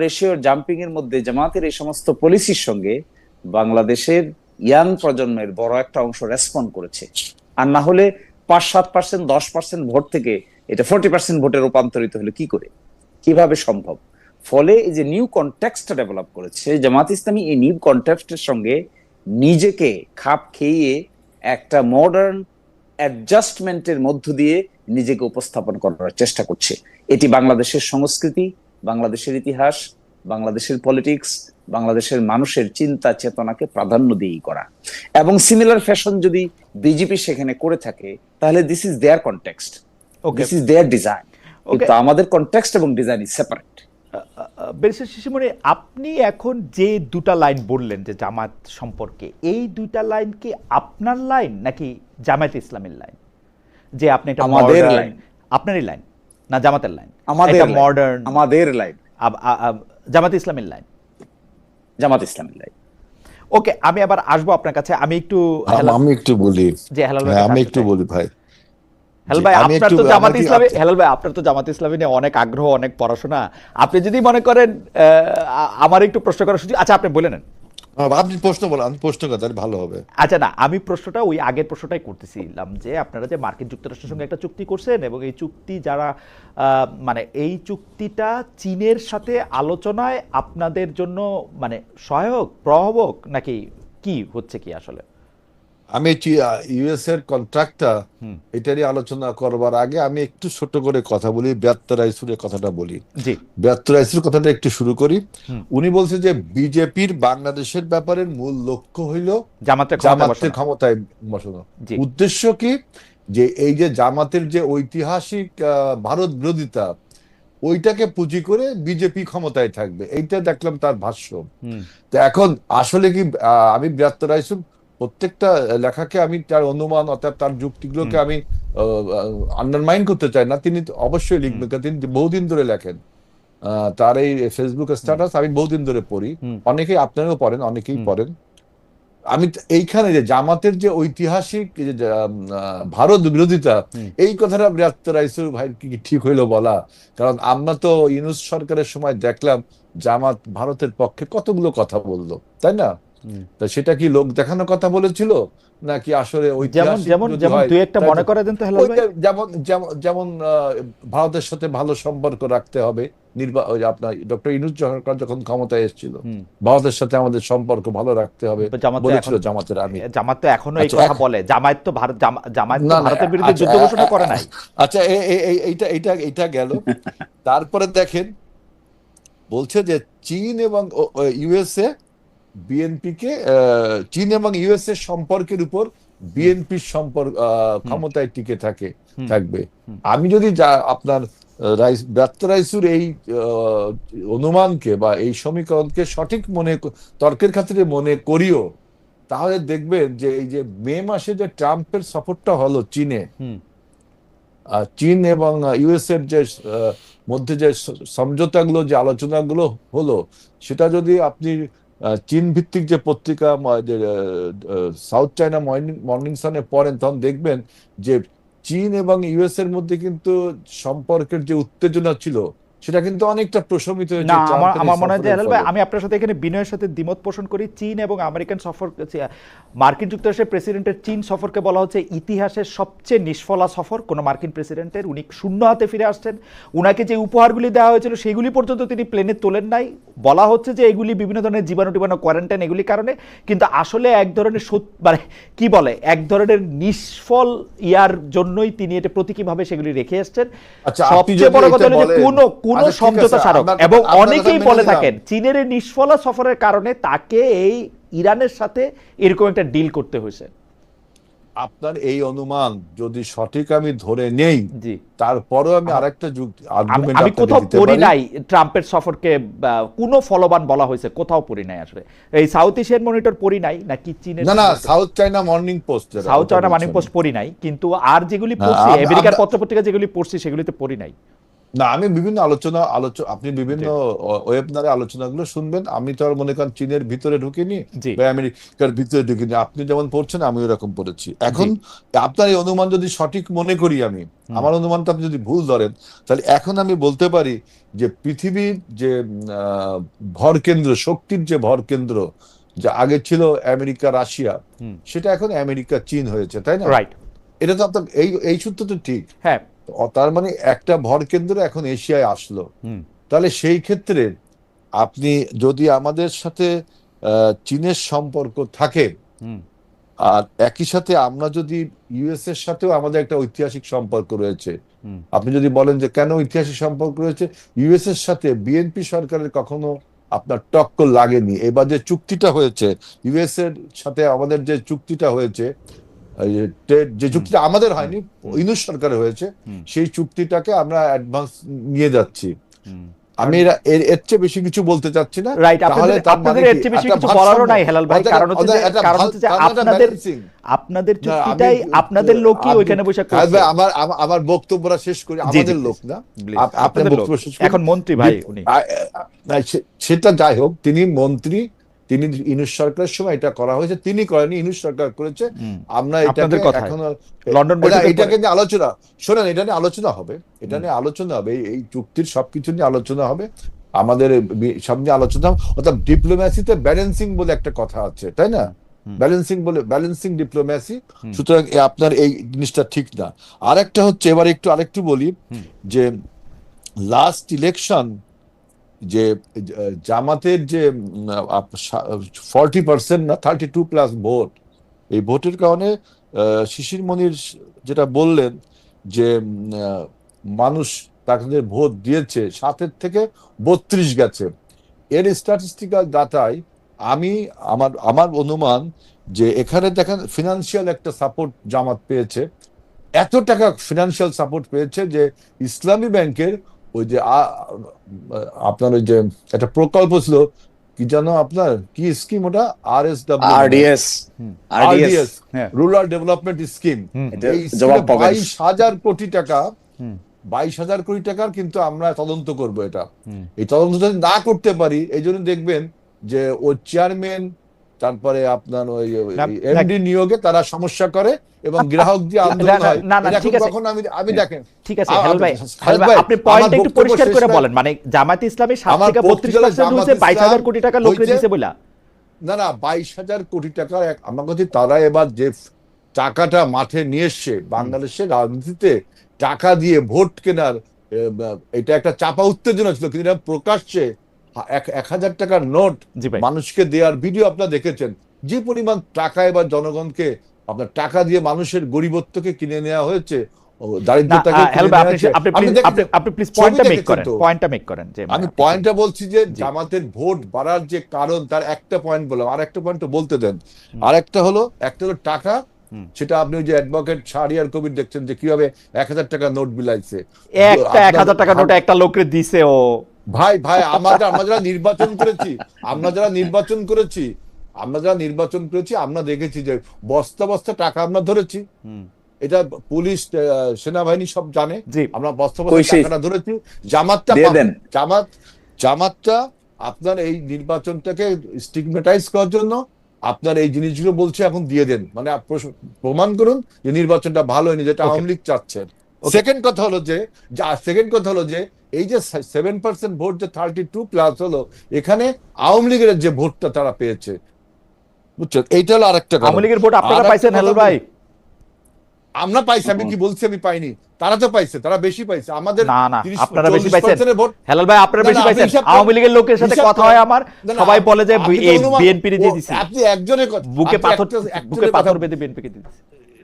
রেশিওর জাম্পিং এর মধ্যে জামাতের এই সমস্ত পলিসির সঙ্গে বাংলাদেশের ইয়াং প্রজন্মের বড় একটা অংশ রেসপন্ড করেছে। আর না হলে 5-7%, 10% ভোট থেকে এটা 40% ভোটে রূপান্তরিত হলে কি করে, কিভাবে সম্ভব? ফলে এই যে নিউ কনটেক্সটটা ডেভেলপ করেছে জামাত ইসলামী, এই নিউ কনটেক্সটের সঙ্গে নিজেকে খাপ খেয়ে একটা মডার্ন অ্যাডজাস্টমেন্টের মধ্য দিয়ে নিজেকে উপস্থাপন করার চেষ্টা করছে। এটি বাংলাদেশের সংস্কৃতি, বাংলাদেশের ইতিহাস, বাংলাদেশের পলিটিক্স, বাংলাদেশের মানুষের চিন্তা চেতনাকে প্রাধান্য দিয়েই করা। এবং সিমিলার ফ্যাশন যদি বিজেপি সেখানে করে থাকে, তাহলে this is their context, this is their design. কিন্তু আমাদের কনটেক্সট এবং design is separate. Barrister Shishirmoni, আপনি এখন যে দুটা লাইন বললেন যে জামাত সম্পর্কে, এই দুইটা লাইন কি আপনার লাইন নাকি জামায়াত ইসলামের লাইন? যে আপনি এটা আমাদের লাইন, আপনারই লাইন না জামাতের লাইন? আমাদের মডার্ন, আমাদের লাইন, জামাত ইসলামের লাইন, জামাত ইসলামের লাইন। ওকে, আমি আবার আসবো আপনার কাছে। আমি একটু বলি, যে হেলাল ভাই, আমি একটু বলি ভাই। হেলাল ভাই, আপনার তো জামাত ইসলামী, হেলাল ভাই আপনার তো জামাত ইসলামী নিয়ে অনেক আগ্রহ, অনেক পড়াশোনা। আপনি যদি মনে করেন আমার একটু প্রশ্ন করার সুযোগ, আচ্ছা আপনি বলে নেন। আপনি প্রশ্ন বলেন, আমি প্রশ্ন করতে ভালো হবে। আচ্ছা না, আমি প্রশ্নটা ওই আগের প্রশ্নটাই করতেছিলাম যে আপনারা যে মার্কিন যুক্তরাষ্ট্রের সঙ্গে একটা চুক্তি করছেন, এবং এই চুক্তি যারা মানে এই চুক্তিটা চীনের সাথে আলোচনায় আপনাদের জন্য মানে সহায়ক, প্রভাবক, নাকি কি হচ্ছে কি আসলে? আমি ইউএস এর কন্ট্রাক্টটা এটারই আলোচনা করবার আগে আমি একটু ছোট করে কথা বলি, ব্রাত্য রাইসুরের কথাটা বলি। জি, ব্রাত্য রাইসুর কথাটা একটু শুরু করি। উনি বলছে যে বিজেপির বাংলাদেশের ব্যাপারে মূল লক্ষ্য হইল জামাতের ক্ষমতায় বসানো। উদ্দেশ্য কি? যে এই যে জামাতের যে ঐতিহাসিক ভারত বিরোধিতা, ওইটাকে পুঁজি করে বিজেপি ক্ষমতায় থাকবে, এইটা দেখলাম তার ভাষ্য। তো এখন আসলে কি, আমি ব্রাত্য রাইসুর প্রত্যেকটা লেখাকে আমি তার অনুমান অর্থাৎ তার যুক্তিগুলোকে আমি আন্ডারমাইন করতে চাই না। তিনি অবশ্যই লিখবেন, তিনি বহুদিন ধরে লেখেন। তার এই ফেসবুক স্ট্যাটাস আমি বহুদিন ধরে পড়ি, অনেকেই আপনারাও পড়েন, অনেকেই পড়েন। আমি এইখানে যে জামাতের যে ঐতিহাসিক ভারত বিরোধিতা, এই কথাটা ব্রাত্য রাইসুর ভাই কি ঠিক হইলো বলা? কারণ আমরা তো ইউনূস সরকারের সময় দেখলাম জামাত ভারতের পক্ষে কতগুলো কথা বললো, তাই না? তো সেটা কি লোক দেখানোর কথা বলেছিল নাকি আসলে যেমন দুই একটা মনে করে দেন তো হেলাল ভাই। যেমন ভারতের সাথে ভালো সম্পর্ক রাখতে হবে। আপনার ডক্টর ইউনূস সরকার যখন ক্ষমতায় এসেছিল, ভারতের সাথে আমাদের সম্পর্ক ভালো রাখতে হবে বলেছিল জামাতের আমির। জামাত তো এখনো এই কথা বলে, জামায়াত তো ভারতের বিরুদ্ধে যুদ্ধ ঘোষণা করে নাই। আচ্ছা, এইটা গেল। তারপরে দেখেন বলছে যে চীন এবং ইউএসএ বিএনপিকে, চীন এবং ইউএস এর সম্পর্কের উপর বিএনপির সম্পর্ক ক্ষমতায় টিকে থাকবে। আমি যদি আপনার ব্রাত্য রাইসুর এই অনুমানকে বা এই সমীকরণকে সঠিক তর্কের খাতিরে মনে করিও, তাহলে দেখবেন যে এই যে মে মাসে যে ট্রাম্পের সফরটা হলো চীনে, চীন এবং ইউএস এর যে মধ্যে যে সমঝোতাগুলো, যে আলোচনাগুলো হলো, সেটা যদি আপনি চীন ভিত্তিক যে পত্রিকা সাউথ চায়না মর্নিং সানে পড়েন, তখন দেখবেন যে চীন এবং ইউএস এর মধ্যে কিন্তু সম্পর্কের যে উত্তেজনা ছিল, সেটা কিন্তু অনেকটা প্রশমিত হয়েছে। না, আমার মনে হয় যে হেলাল ভাই, আমি আপনার সাথে এখানে বিনয়ের সাথে দ্বিমত পোষণ করি। চীন এবং আমেরিকান সফর, মার্কিন যুক্তরাষ্ট্রের প্রেসিডেন্টের চীন সফরকে বলা হচ্ছে ইতিহাসের সবচেয়ে নিষ্ফলা সফর কোনো মার্কিন প্রেসিডেন্টের। উনি শূন্য হাতে ফিরে আসছেন। উনাকে যে উপহারগুলি দেওয়া হয়েছিল সেগুলি পর্যন্ত তিনি প্লেনে তোলেন নাই। বলা হচ্ছে যে এগুলি বিভিন্ন ধরনের জীবাণু কোয়ারেন্টাইন, এগুলির কারণে। কিন্তু আসলে এক ধরনের মানে কি বলে, এক ধরনের নিষ্ফল ইয়ার জন্যই তিনি এটা প্রতীকীভাবে সেগুলি রেখে এসছেন। সবচেয়ে বড় কথা হলো যে কোনো আচ্ছা, ঠিক সমঝোতা আছে, স্মারক, আপনার এবং কথা- আপনার অনেকেই কথা বলে মেনে থাকেন চীনের এই নিষ্ফলা সফরের কারণে তাকে এই ইরানের সাথে এরকম একটা ডিল করতে হয়েছে। আপনার এই অনুমান যদি সঠিক আমি ধরে নেই, জি, তারপরও আমি আরেকটা আর্গুমেন্ট আমি আপনাকে কোথাও দিতে পড়ি পারি। নাই ট্রাম্পের সফরকে কোনো ফলবান বলা হয়েছে, কোথাও পড়ি নাই আসলে। এই সাউথ এশিয়ান মনিটর পড়ি নাই, নাকি চীনের না না, south China morning post, south China morning post পড়ি নাই, কিন্তু আর যেগুলি না, পড়ছি আমরা- আমেরিকার আমরা- পত্রপত্রিকা যেগুলি পড়ছি সেগুলিতে পড়ি নাই। না, আমি বিভিন্ন আপনি বিভিন্ন ওয়েবনারে আলোচনাগুলো শুনবেন। আমি তো আর মনে করেন চীনের ভিতরে ঢুকিনি জি। বা আমেরিকার ভিতরে ঢুকিনি। আপনি যেমন পড়ছেন আমি ওরকম পড়েছি। এখন আপনার এই অনুমান যদি সঠিক মনে করি আমি, আমার অনুমানটা আপনি যদি ভুল ধরেন, তাহলে এখন আমি বলতে পারি যে পৃথিবীর যে ভর কেন্দ্র, শক্তির যে ভর কেন্দ্র, যা আগে ছিল আমেরিকা রাশিয়া, সেটা এখন আমেরিকা চীন হয়েছে, তাই না? রাইট। এটা তো আপনার এই সূত্র তো ঠিক। হ্যাঁ। তার মানে একটা ভর কেন্দ্র এখন এশিয়ায় আসলো। তাহলে সেই ক্ষেত্রে আপনি যদি আমাদের সাথে চীনের সম্পর্ক থাকে, আর একই সাথে আমরা যদি ইউএস এর সাথেও আমাদের একটা ঐতিহাসিক সম্পর্ক রয়েছে, আপনি যদি বলেন যে কেন ঐতিহাসিক সম্পর্ক রয়েছে, ইউএস এর সাথে বিএনপি সরকারের কখনো আপনার টক্কর লাগেনি। এবার যে চুক্তিটা হয়েছে ইউএস এর সাথে, আমাদের যে চুক্তিটা হয়েছে, যে চুক্তিটা আমাদের হয়নি, ইউনূস সরকারে হয়েছে, সেই চুক্তিটাকে আমরা অ্যাডভান্স নিয়ে যাচ্ছি। আমি এর চেয়ে বেশি কিছু বলতে চাচ্ছি না। রাইট, তাহলে তার আপনাদের মানে এর কি? চেয়ে বেশি একটা কিছু ভারসাম্য, বলারও নাই হেলাল ভাই, কারণ হচ্ছে যে আপনাদের না, চুক্তিটাই আপনাদের লোকই ওইখানে বসে করছে। আমার বক্তব্যটা শেষ করি। জি, আমাদের জি, লোক না, প্লিজ, আপনার আপনাদের লোক। বক্তব্য শেষ করুন। এখন মন্ত্রী ভাই উনি। সেটা যাই হোক, তিনি মন্ত্রী, তিনি ইউনূস সরকারের সময় এটা করা হয়েছে, তিনি করেনি, ইউনূস সরকার করেছে। আমরা আপনাদের এটাকে কথায়। এখন লন্ডন বৈঠকের এটাকে নিয়ে আলোচনা, শোনেন, এটা নিয়ে আলোচনা হবে, এটা নিয়ে আলোচনা হবে, এই চুক্তির সবকিছু নিয়ে আলোচনা হবে, আমাদের সব নিয়ে আলোচনা হবে। অর্থাৎ ডিপ্লোম্যাসিতে ব্যালেন্সিং বলে একটা কথা আছে, তাই না? Balancing diplomacy. সুতরাং আপনার এই জিনিসটা ঠিক না। আরেকটা হচ্ছে, এবার আরেকটু বলি, যে লাস্ট ইলেকশন যে জামাতের যে 40% না 32+ ভোট, এই ভোটের কারণে শিশির মনির যেটা বললেন যে মানুষ তাদের ভোট দিয়েছে 7 থেকে 32 গেছে, এর স্ট্যাটিস্টিক্যাল ডাটায় আমার অনুমান যে এখানে দেখেন ফিনান্সিয়াল একটা সাপোর্ট জামাত পেয়েছে। এত টাকা ফিনান্সিয়াল সাপোর্ট পেয়েছে যে ইসলামী ব্যাংকের ওই যে আপনার ওই যে একটা প্রকল্প ছিল, কি জানো আপনার, কি স্কিম ওটা, আরডিএস, রুরাল ডেভেলপমেন্ট স্কিম। এই 22,000 কোটি টাকা, 22,000 কোটি টাকার কিন্তু আমরা তদন্ত করব। এটা এই তদন্ত যদি না করতে পারি, এই জন্য দেখবেন যে ওই চেয়ারম্যান, তারপরে আপনার ওই এমডি নিয়োগে তারা সমস্যা করে এবং গ্রাহক যে আন্দোলন হয়, কখন আমি দেখেন। ঠিক আছে হেলাল ভাই, আপনি পয়েন্টটা একটু পরিষ্কার করে বলেন, মানে জামাত ইসলামী 7 থেকে 32% হইছে 22,000 কোটি টাকা লোকে দিয়েছে বলা? না, 22,000 কোটি টাকা আমার কাছে তারা এবার যে টাকাটা মাঠে নিয়ে এসছে, বাংলাদেশের রাজনীতিতে টাকা দিয়ে ভোট কেনার এটা একটা চাপা উত্তেজনা ছিল, কিন্তু এটা প্রকাশ্যে 1,000 টাকার নোট মানুষকে দেওয়ার ভিডিও আপনারা দেখেছেন। যে পরিমাণ টাকা এবার জনগণকে আপনার টাকা দিয়ে মানুষের গরিবত্বকে কিনে নেওয়া হয়েছে, দারিদ্রতাকে কিনে নেওয়া হয়েছে। আমি পয়েন্টটা বলছি যে জামাতের ভোট বাড়ার যে কারণ, তার একটা পয়েন্ট বললাম, আর একটা পয়েন্ট বলতে দেন। একটা হলো টাকা, সেটা আপনি ওই যে অ্যাডভোকেট শাহরিয়ার কবির দেখছেন যে কিভাবে 1,000 টাকা নোট বিলাইছে, একটা 1,000 টাকা নোট একটা লোককে দিছে। ও ভাই আমরা যারা নির্বাচন করেছি, আমরা যারা নির্বাচন করেছি, আমরা দেখেছি যে বস্তা বস্তা টাকা আমরা ধরেছি। এটা পুলিশ, সেনাবাহিনী সব জানে, আমরা বস্তা বস্তা টাকাটা ধরেছি। জামাতটা আপনার এই নির্বাচনটাকে স্টিগমেটাইজ করার জন্য আপনার এই জিনিসগুলো বলছে, এখন দিয়ে দেন, মানে প্রমাণ করুন যে নির্বাচনটা ভালো হয়নি, যেটা আওয়ামী লীগ চাচ্ছে। সেকেন্ড কথা হলো যে এই যে 7% ভোট, যে 32+ হলো, এখানে আওয়ামী লীগের যে ভোটটা তারা পেয়েছে, বুঝছেন? এইটা হলো আরেকটা কথা। আওয়ামী লীগের ভোট আপনারা পাইছেন হেলাল ভাই? আমরা পাইছি, আমি কি বলছি আমি পাইনি? তারা তো পাইছে, তারা বেশি পাইছে। আমাদের না আপনারা বেশি পাইছেন হেলাল ভাই, আপনারা বেশি পাইছেন। আওয়ামী লীগের লোকের সাথে কথা হয় আমার, সবাই বলে যে বিএনপি রে দিয়ে দিছে। আপনি একজনের বুকে পাথর বেঁধে বিএনপি কে দিছে।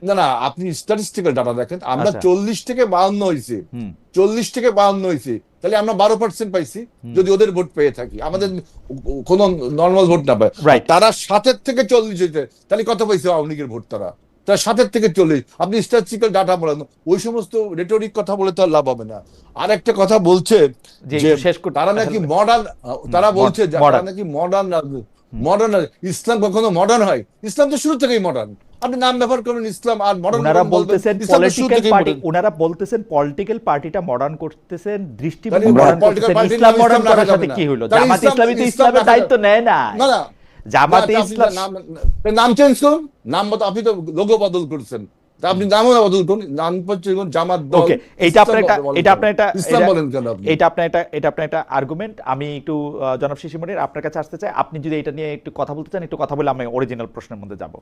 না না, আপনি স্ট্যাটিস্টিক্যাল ডাটা দেখেন, আমরা আচ্ছা। 40 থেকে 52 হয়েছে, হুম 40 থেকে 52 হয়েছে, তাহলে আমরা 12% পাইছি যদি ওদের ভোট পেয়ে থাকি, আমাদের কোনো নর্মাল ভোট না পায়। Right. তারা 7 থেকে 40 হয়েছে, তাহলে কত পাইছে আওয়ামী লীগের ভোট? তারা 7 থেকে 40। আপনি স্ট্যাটিস্টিক্যাল ডাটা বলেন, ওই সমস্ত রেটরিক কথা বলে তো আর লাভ হবে না। আর একটা কথা বলছে যে যে শেষ করতে তারা নাকি মডার্ন, তারা বলছে যে তারা নাকি মডার্ন। মডার্ন ইসলাম কখনো মডার্ন হয়? ইসলাম তো শুরু থেকেই মডার্ন। আপনি নাম ব্যবহার করেন ইসলাম আর মডার্ন, ওনারা বলতেছেন ইসলাম তো শুরু পলিটিক্যাল থেকেই পার্টি, modern। ওনারা বলতেছেন পলিটিক্যাল পার্টিটা মডার্ন করতেছেন, দৃষ্টিভঙ্গি তাহলে মডার্ন political করতেছেন, party ইসলাম নাম মডার্ন ইসলাম করার রাখা সাথে যাবে কি না। হলো? তাহলে জামাত ইসলামী তো ইসলাম ইসলামের রাখা দায়িত্ব নেয় না। না না, জামাতে আপনি ইসলাম নাম চেঞ্জ করুন, নাম মতো আপনি তো লোগো বদল করছেন, তা আপনি নামও না বদল করুন, নাম করুন জামাত দল। ওকে, এটা আপনার একটা ইসলাম বলেন কেন আপনি? এটা আপনার একটা আর্গুমেন্ট। আমি একটু জনাব শিশির মনির আপনার কাছে আসতে চাই, আপনি যদি এটা নিয়ে একটু কথা বলতে চান একটু কথা বলে আমি অরিজিনাল প্রশ্নের মধ্যে যাব।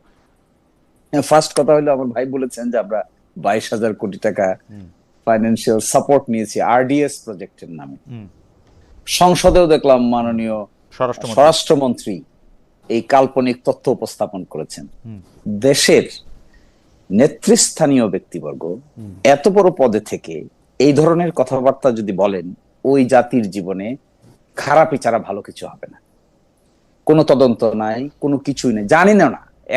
ফার্স্ট কথা হলো, আমার ভাই বলেছেন যে আমরা 22,000 কোটি টাকা ফাইন্যান্সিয়াল সাপোর্ট নিয়েছি আরডিএস প্রজেক্টের নামে। সংসদেও দেখলাম মাননীয় স্বরাষ্ট্রমন্ত্রী এই কাল্পনিক তথ্য উপস্থাপন করেছেন। দেশের নেতৃস্থানীয় ব্যক্তিবর্গ এত বড় পদে থেকে এই ধরনের কথাবার্তা যদি বলেন, ওই জাতির জীবনে খারাপই ছাড়া ভালো কিছু হবে না। কোনো তদন্ত নাই, কোনো কিছুই নেই, জানি না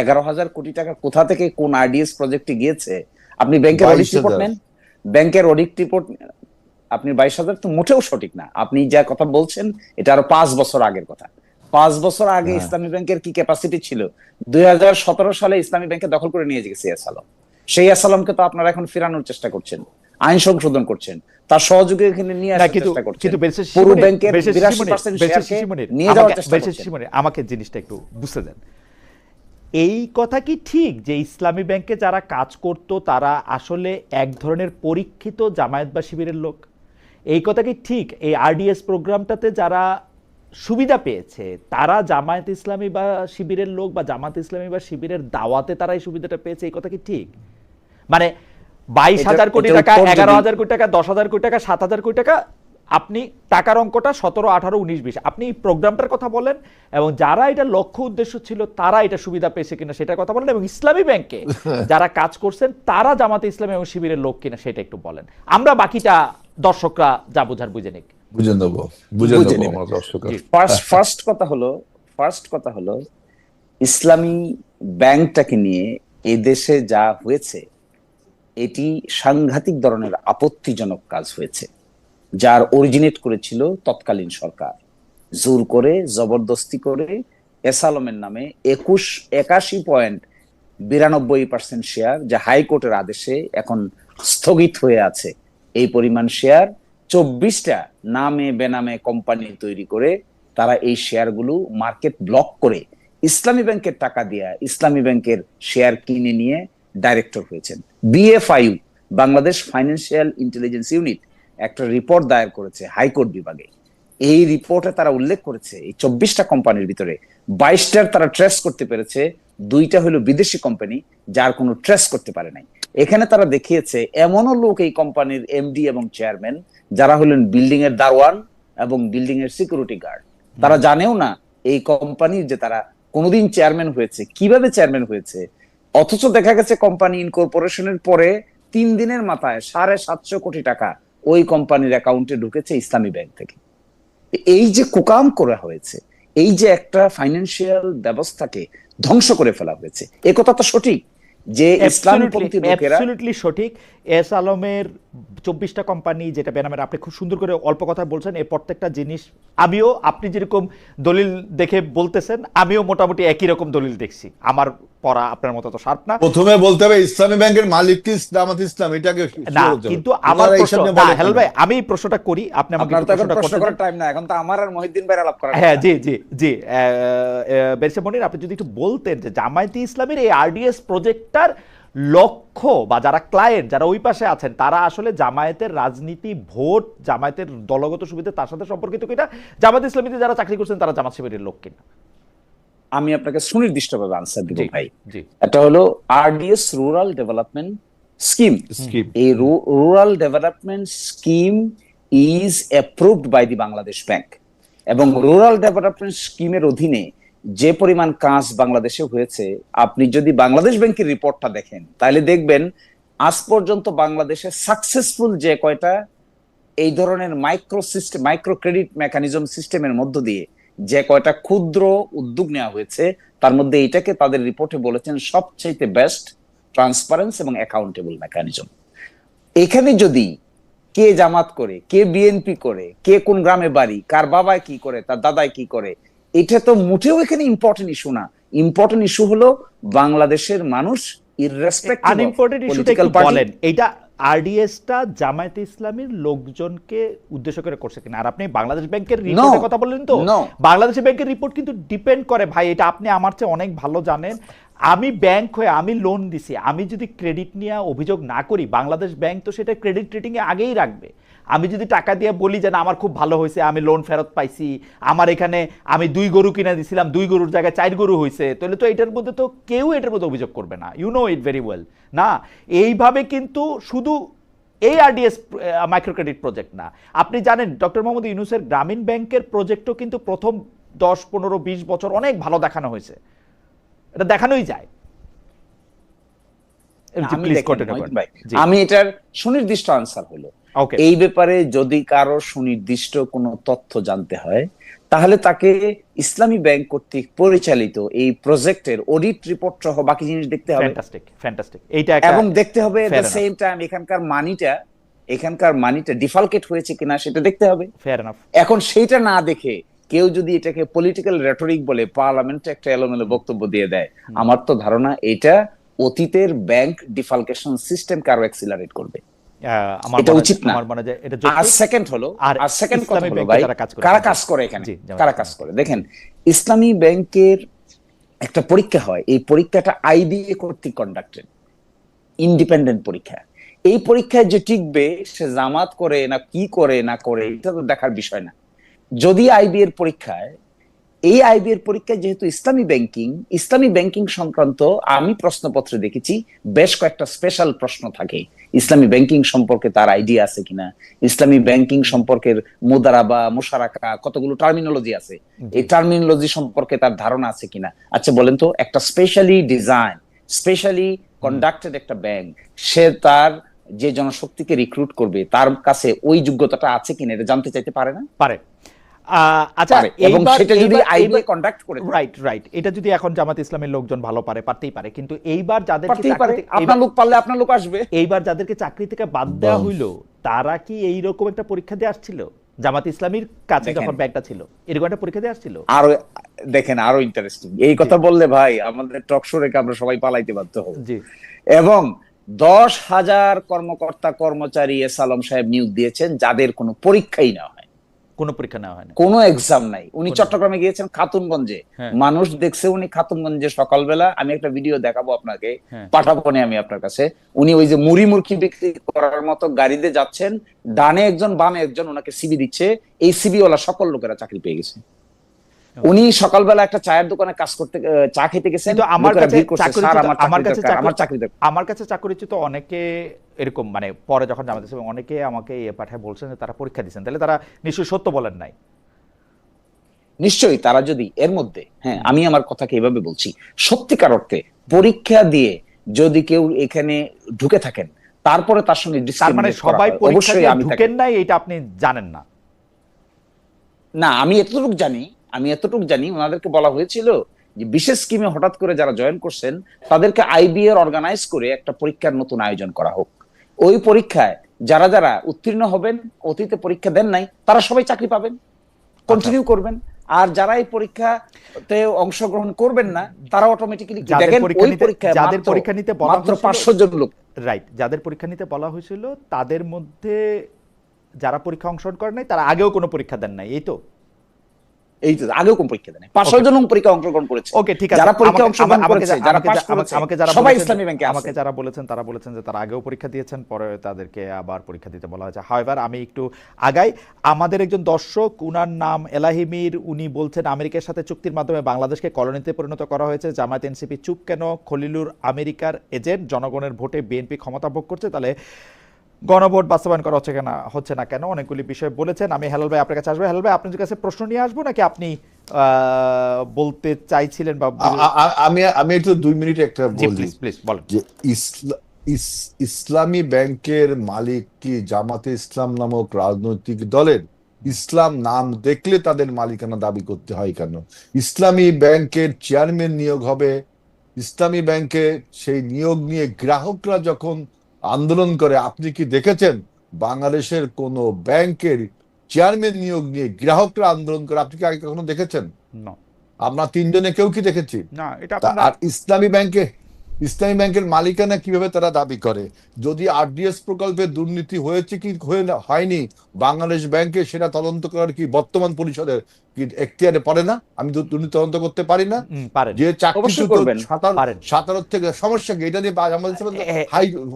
11,000 কোটি টাকা কোথা থেকে কোন আরডিএস প্রজেক্টে গিয়েছে। আপনি ব্যাংকের অডিট রিপোর্ট নেন, ব্যাংকের অডিট রিপোর্ট আপনি 22,000 তো মোটেও সঠিক না। আপনি যা কথা বলছেন এটা আরো 5 বছর আগের কথা। 5 বছর আগে ইসলামী ব্যাংকের কি ক্যাপাসিটি ছিল? 2017 সালে ইসলামী ব্যাংকে দখল করে নিয়ে গেছে আসালাম। সেই আসালামকে তো আপনারা এখন ফেরানোর চেষ্টা করছেন, আইন সংশোধন করছেন, তার সহযোগী এখানে নিয়ে আসার চেষ্টা করছেন। পুরো ব্যাংকের 82% শেয়ারকে নিয়ে যাওয়ার চেষ্টা করছেন। আমাকে জিনিসটা একটু বুঝতে দেন। এই কথা কি ঠিক যে ইসলামী ব্যাংকে যারা কাজ করত তারা আসলে এক ধরনের পরীক্ষিত জামায়াত বা শিবিরের লোক? এই কথা কি ঠিক? এই আরডিএস প্রোগ্রামটাতে যারা সুবিধা পেয়েছে তারা জামায়াত ইসলামী বা শিবিরের লোক, বা জামায়াত ইসলামী বা শিবিরের দাওয়াতে তারা এই সুবিধাটা পেয়েছে, এই কথা কি ঠিক? মানে 22,000 কোটি টাকা, 11,000 কোটি টাকা, 10,000 কোটি টাকা, 7,000 কোটি টাকা, আপনি টাকার অঙ্কটা 17, 18, 19, 20, আপনি প্রোগ্রামটার কথা বলেন, এবং যারা এটা লক্ষ্য উদ্দেশ্য ছিল তারা এটা সুবিধা পেয়েছে কিনা সেটার কথা বলেন, এবং ইসলামী ব্যাংকে যারা কাজ করছেন তারা জামাতে ইসলামী এবং শিবিরের লোক কিনা সেটা একটু বলেন। আমরা বাকিটা দর্শকরা যা বোঝার বুঝে নিক। বুঝে নেব আমার দর্শকরা। ফার্স্ট কথা হলো ইসলামী ব্যাংকটাকে নিয়ে এই দেশে যা হয়েছে এটি সাংঘাতিক ধরনের আপত্তিজনক কাজ হয়েছে, যার অরিজিনেট করেছিল তৎকালীন সরকার। জোর করে জবরদস্তি করে এসালমের নামে 81.92% শেয়ার, যা হাইকোর্টের আদেশে এখন স্থগিত হয়ে আছে, এই পরিমাণ শেয়ার 24টা নামে বেনামে কোম্পানি তৈরি করে তারা এই শেয়ারগুলো মার্কেট ব্লক করে ইসলামী ব্যাংকের টাকা দিয়ে ইসলামী ব্যাংকের শেয়ার কিনে নিয়ে ডাইরেক্টর হয়েছেন। BFIU, Bangladesh financial intelligence unit, একটা রিপোর্ট দায়ের করেছে হাইকোর্ট বিভাগে। এই রিপোর্টে তারা উল্লেখ করেছে এই 24টা কোম্পানির ভিতরে 22টার তারা ট্রেস করতে পেরেছে, 2টা হলো বিদেশি কোম্পানি যার কোনো ট্রেস করতে পারে নাই। এখানে তারা দেখিয়েছে এমনও লোক এই কোম্পানির এমডি এবং চেয়ারম্যান যারা হলেন বিল্ডিং এর দারোয়ান এবং বিল্ডিং এর সিকিউরিটি গার্ড, তারা জানেও না এই কোম্পানির যে তারা কোনোদিন চেয়ারম্যান হয়েছে, কিভাবে চেয়ারম্যান হয়েছে। অথচ দেখা গেছে কোম্পানি ইনকর্পোরেশনের পরে 3 দিনের মাথায় 750 কোটি টাকা ওই কোম্পানির অ্যাকাউন্টে ঢুকেছে ইসলামী ব্যাংক থেকে। এই যে কুকাম করা হয়েছে, এই যে একটা ফাইন্যান্সিয়াল ব্যবস্থাকে ধ্বংস করে ফেলা হয়েছে, এ কথা তো সঠিক যে ইসলামপন্থী লোকেরা অ্যাবসলিউটলি সঠিক। এস আলমের 24টা কোম্পানি যেটা বেনামের, আপনি খুব সুন্দর করে অল্প কথা বলছেন, এই প্রত্যেকটা জিনিস আমিও, আপনি যেরকম দলিল দেখে বলতেছেন আমিও মোটামুটি একই রকম দলিল দেখছি। আমার পড়া আপনার মতো তো শার্প না। প্রথমে বলতে হবে ইসলামী ব্যাংকের মালিক কি জামাত ইসলাম, এটাকে না, কিন্তু আমার প্রশ্ন না হেলাল ভাই, আমি এই প্রশ্নটা করি, আপনি আমাকে প্রশ্ন করার টাইম না, এখন তো আমার আর মহিউদ্দিন ভাই আলাপ করা। হ্যাঁ জি জি জি, ব্যারিস্টার মনির, আপনি যদি একটু বলতেন যে জামায়াতে ইসলামীর এই আরডিএস প্রজেক্টটার লক্ষ্য বা যারা ক্লায়েন্ট, যারা ওই পাশে আছেন, তারা আসলে জামায়াতের রাজনীতি, ভোট, জামায়াতের দলগত সুবিধা তার সাথে সম্পর্কিত কিনা, জামায়াত ইসলামীতে যারা চাকরি করছেন তারা জামাত শিবিরের লোক কিনা? আমি আপনাকে সুনির্দিষ্টভাবে আনসার দিব ভাই। এটা হলো আরডিএস রুরাল ডেভেলপমেন্ট স্কিম। এই rural development scheme is approved by the Bangladesh bank, এবং রুরাল ডেভেলপমেন্ট স্কিমের অধীনে যে পরিমাণ কাজ বাংলাদেশে হয়েছে, আপনি যদি বাংলাদেশ ব্যাংকের রিপোর্টটা দেখেন তাহলে দেখবেন আজ পর্যন্ত বাংলাদেশে সাকসেসফুল যে কয়টা এই ধরনের মাইক্রো ক্রেডিট মেকানিজম সিস্টেমের মধ্য দিয়ে যে কয়টা ক্ষুদ্র উদ্যোগ নেওয়া হয়েছে, তার মধ্যে এইটাকে তাদের রিপোর্টে বলেছেন সবচাইতে বেস্ট ট্রান্সপারেন্স এবং অ্যাকাউন্টেবল মেকানিজম। এখানে যদি কে জামাত করে, কে বিএনপি করে, কে কোন গ্রামে বাড়ি, কার বাবায় কি করে, তার দাদায় কি করে, এটা তো মোটেও এখানে ইম্পর্টেন্ট ইস্যু না। ইম্পর্টেন্ট ইস্যু হলো বাংলাদেশের মানুষ ইররেসপেক্টিভ অফ আনইম্পর্টেন্ট ইস্যুটা পলিটিক্যাল একটু পার্টি। বলেন, এইটা আরডিএসটা জামায়াতে ইসলামীর লোকজনকে উদ্দেশ্য করে করছে কিনা? আর আপনি বাংলাদেশ ব্যাংকের রিপোর্টের কথা বললেন তো, No. বাংলাদেশ ব্যাংকের রিপোর্ট কিন্তু ডিপেন্ড করে ভাই, এটা আপনি আমার চেয়ে অনেক ভালো জানেন। আমি ব্যাংক হয়ে আমি লোন দিছি, আমি যদি ক্রেডিট নিয়ে অভিযোগ না করি, বাংলাদেশ ব্যাংক তো সেটা ক্রেডিট রেটিং এ আগেই রাখবে। আমি যদি টাকা দিয়ে বলি যে না আমার খুব ভালো হয়েছে, আমি লোন ফেরত পাইছি, আমার এখানে আমি 2 গরু কিনে দিছিলাম, 2 গরুর জায়গায় 4 গরু হয়েছে, তাহলে তো এটার মধ্যে তো কেউ এটার মধ্যে অভিযোগ করবে না। You know it very well. না, এইভাবে কিন্তু শুধু এই আরডিএস মাইক্রো ক্রেডিট প্রজেক্ট না, আপনি জানেন ডক্টর মোহাম্মদ ইউনূসের গ্রামীণ ব্যাংকের প্রজেক্টও কিন্তু প্রথম 10, 15, 20 বছর অনেক ভালো দেখানো হয়েছে, এটা দেখানোই যায়। আমি দেখেন, মহিউদ্দিন ভাই, আমি এটার সুনির্দিষ্ট আনসার হলো, ওকে, এই ব্যাপারে যদি কারো সুনির্দিষ্ট কোনো তথ্য জানতে হয় তাহলে তাকে ইসলামী ব্যাংক কর্তৃক পরিচালিত এই প্রজেক্টের অডিট রিপোর্ট সহ বাকি জিনিস দেখতে হবে। Fantastic, fantastic. এইটা একটা, এবং দেখতে হবে at the fair same time এখানকার মানিটা ডিফালকেট হয়েছে কিনা সেটা দেখতে হবে। Fair enough. এখন সেইটা না দেখে কেউ যদি এটাকে পলিটিক্যাল রেটরিক বলে পার্লামেন্টে একটা এলোমেলো বক্তব্য দিয়ে দেয়, আমার তো ধারণা এটা অতীতের ব্যাংক ডিফালকেশন সিস্টেমকে আরো অ্যাক্সিলারেট করবে। আমার এটা উচিত না। আমার মনে হয় যে এটা আর সেকেন্ড হলো, আর সেকেন্ড কথা হলো ভাই, কারা কাজ করে এখানে, কারা কাজ করে দেখেন। ইসলামী ব্যাংকের একটা পরীক্ষা হয়, এই পরীক্ষাটা আইবিএ কর্তৃক কন্ডাক্টেড, ইন্ডিপেন্ডেন্ট পরীক্ষা। এই পরীক্ষায় যে টিকবে সে জামাত করে না কি করে না করে এটা তো দেখার বিষয় না। যদি আইবিএর পরীক্ষায় যেহেতু ইসলামী ব্যাংকিং সংক্রান্ত আমি প্রশ্নপত্রে দেখেছি বেশ কয়েকটা স্পেশাল প্রশ্ন থাকে। ইসলামী ব্যাংকিং সম্পর্কে তার আইডিয়া আছে কিনা, ইসলামী ব্যাংকিং সম্পর্কের মুদারাবা, মুশারাকা, কতগুলো টার্মিনোলজি আছে, এই টার্মিনোলজি সম্পর্কে তার ধারণা আছে কিনা। আচ্ছা বলেন তো, একটা স্পেশালি কন্ডাক্টেড একটা ব্যাংক, সে তার যে জনশক্তিকে রিক্রুট করবে তার কাছে ওই যোগ্যতাটা আছে কিনা এটা জানতে চাইতে পারে না? পারে। আচ্ছা, এবং সেটা যদি আইবিএ কন্ডাক্ট করে, রাইট, এটা যদি এখন জামাত ইসলামের লোকজন ভালো পারে, পারতেই পারে, কিন্তু এইবার আপনার লোক পারলে আপনার লোক আসবে। এইবার যাদেরকে চাকরি থেকে বাদ দেওয়া হইলো তারা কি এইরকম একটা পরীক্ষা দিয়ে আসছিল? জামাত ইসলামীর কাছে যখন ব্যাংকটা ছিল এরকম একটা পরীক্ষা দিয়ে আসছিল? আরো দেখেন, আরো ইন্টারেস্টিং এই কথা বললে ভাই আমাদের টক শো রেখে আমরা সবাই পালাইতে বাধ্য হব। এবং 10,000 কর্মকর্তা কর্মচারী এস আলম সাহেব নিয়োগ দিয়েছেন যাদের কোনো পরীক্ষাই না হয়, কোনো পরীক্ষা নেওয়া হয় না, কোনো এক্সাম নাই। উনি চট্টগ্রামে গিয়েছেন, খাতুনগঞ্জে মানুষ দেখছে, উনি খাতুনগঞ্জে সকালবেলা, আমি একটা ভিডিও দেখাবো আপনাকে, পাঠাবো আমি আপনার কাছে, উনি ওই যে মুড়ি মুরকি বিক্রি করার মতো গাড়িতে যাচ্ছেন, ডানে একজন বামে একজন ওনাকে সিবি দিচ্ছে, এই সিবি ওয়ালা সকল লোকেরা চাকরি পেয়ে গেছে। উনি সকালবেলা একটা চায়ের দোকানে কাজ করতে, চা খেতে গেছেন, আমার কাছে চাকরিচ্যুত অনেকে এরকম, মানে পরে যখন জামাত ইসলামী অনেকে আমাকে পাঠায় বলছেন যে তারা পরীক্ষা দিচ্ছেন, তাহলে তারা নিশ্চয়ই সত্য বলেন নাই। নিশ্চয়ই তারা যদি এর মধ্যে, হ্যাঁ আমি আমার কথাকে এভাবে বলছি, সত্যিকার অর্থে পরীক্ষা দিয়ে যদি কেউ এখানে ঢুকে থাকেন তারপরে তার সঙ্গে তার মানে সবাই পরীক্ষা দিয়ে ঢুকেন নাই এটা আপনি জানেন না? না, আমি এতটুকু জানি ওনাদেরকে বলা হয়েছিল যে বিশেষ স্কিমে হঠাৎ করে যারা জয়েন করছেন তাদেরকে আইবিএর অর্গানাইজ করে একটা পরীক্ষার নতুন আয়োজন করা হোক। ওই পরীক্ষায় যারা যারা উত্তীর্ণ হবেন, অতীতে পরীক্ষা দেন নাই, তারা সবাই চাকরি পাবেন, কন্টিনিউ করবেন। আর যারা এই পরীক্ষাতে অংশগ্রহণ করবেন না তারা অটোমেটিক্যালি, দেখেন ওই পরীক্ষায় যাদের পরীক্ষা নিতে বলা মাত্র 500 জন লোক, রাইট, যাদের পরীক্ষা নিতে বলা হয়েছিল তাদের মধ্যে যারা পরীক্ষা অংশগ্রহণ করেন নাই তারা আগেও কোনো পরীক্ষা দেন নাই, এই তো? এই তো, আগেও কোন পরীক্ষা দেন, 500 জন পরীক্ষা অংশগ্রহণ করেছে। ওকে, ঠিক আছে। যারা পরীক্ষা অংশগ্রহণ করেছে, যারা পাস করেছে, সবাই ইসলামী ব্যাংকে আছে। আমাকে যারা বলেছেন তারা বলেছেন যে তারা আগেও পরীক্ষা দিয়েছেন, পরে তাদেরকে আবার পরীক্ষা দিতে বলা হয়েছে। হাওয়েভার আমি একটু আগাই, আমাদের একজন দর্শক, উনার নাম এলাহিমির, উনি বলছেন আমেরিকার সাথে চুক্তির মাধ্যমে বাংলাদেশকে কলোনিতে পরিণত করা হয়েছে, জামায়াত এনসিপি চুপ কেন? খলিলুর আমেরিকার এজেন্ট, জনগণের ভোটে বিএনপি ক্ষমতা ভোগ করছে, তাহলে গণভোট বাস্তবায়ন করা হচ্ছে না কেন? অনেকগুলি বিষয় বলেছেন। আমি হেলাল ভাই আপনার কাছে আসবো। হেলাল ভাই, আপনার কাছে প্রশ্ন নিয়ে আসবো নাকি আপনি বলতে চাইছিলেন বা আমি একটু 2 মিনিট একটা জি বলি প্লিজ প্লিজ বলেন। যে ইসলামী ব্যাংকের মালিক কি জামাতে ইসলাম নামক রাজনৈতিক দলের? ইসলাম নাম দেখলে তাদের মালিকানা দাবি করতে হয় কেন? ইসলামী ব্যাংকের চেয়ারম্যান নিয়োগ হবে, ইসলামী ব্যাংকে সেই নিয়োগ নিয়ে গ্রাহকরা যখন আন্দোলন করে, আপনি কি দেখেছেন বাংলাদেশের কোন ব্যাংকের চেয়ারম্যান নিয়োগ নিয়ে গ্রাহকরা আন্দোলন করে? আপনি কি আগে কখনো দেখেছেন? না আমরা তিনজনে কেউ কি দেখেছি? না এটা আর ইসলামী ব্যাংকের মালিকানা কিভাবে তারা দাবি করে? যদি আরডিএস প্রকল্পে দুর্নীতি হয়েছে কি হয়নি বাংলাদেশ ব্যাংকে, সেটা তদন্ত করার কি বর্তমান পরিষদের কি এখতিয়ারে পড়ে না? আমি দুর্নীতি তদন্ত করতে পারি না? পারেন, যে অবশ্যই চাকরিচ্যুত করবেন। 17 থেকে সমস্যা কি? এটা নিয়ে আমাদের সাথে এ-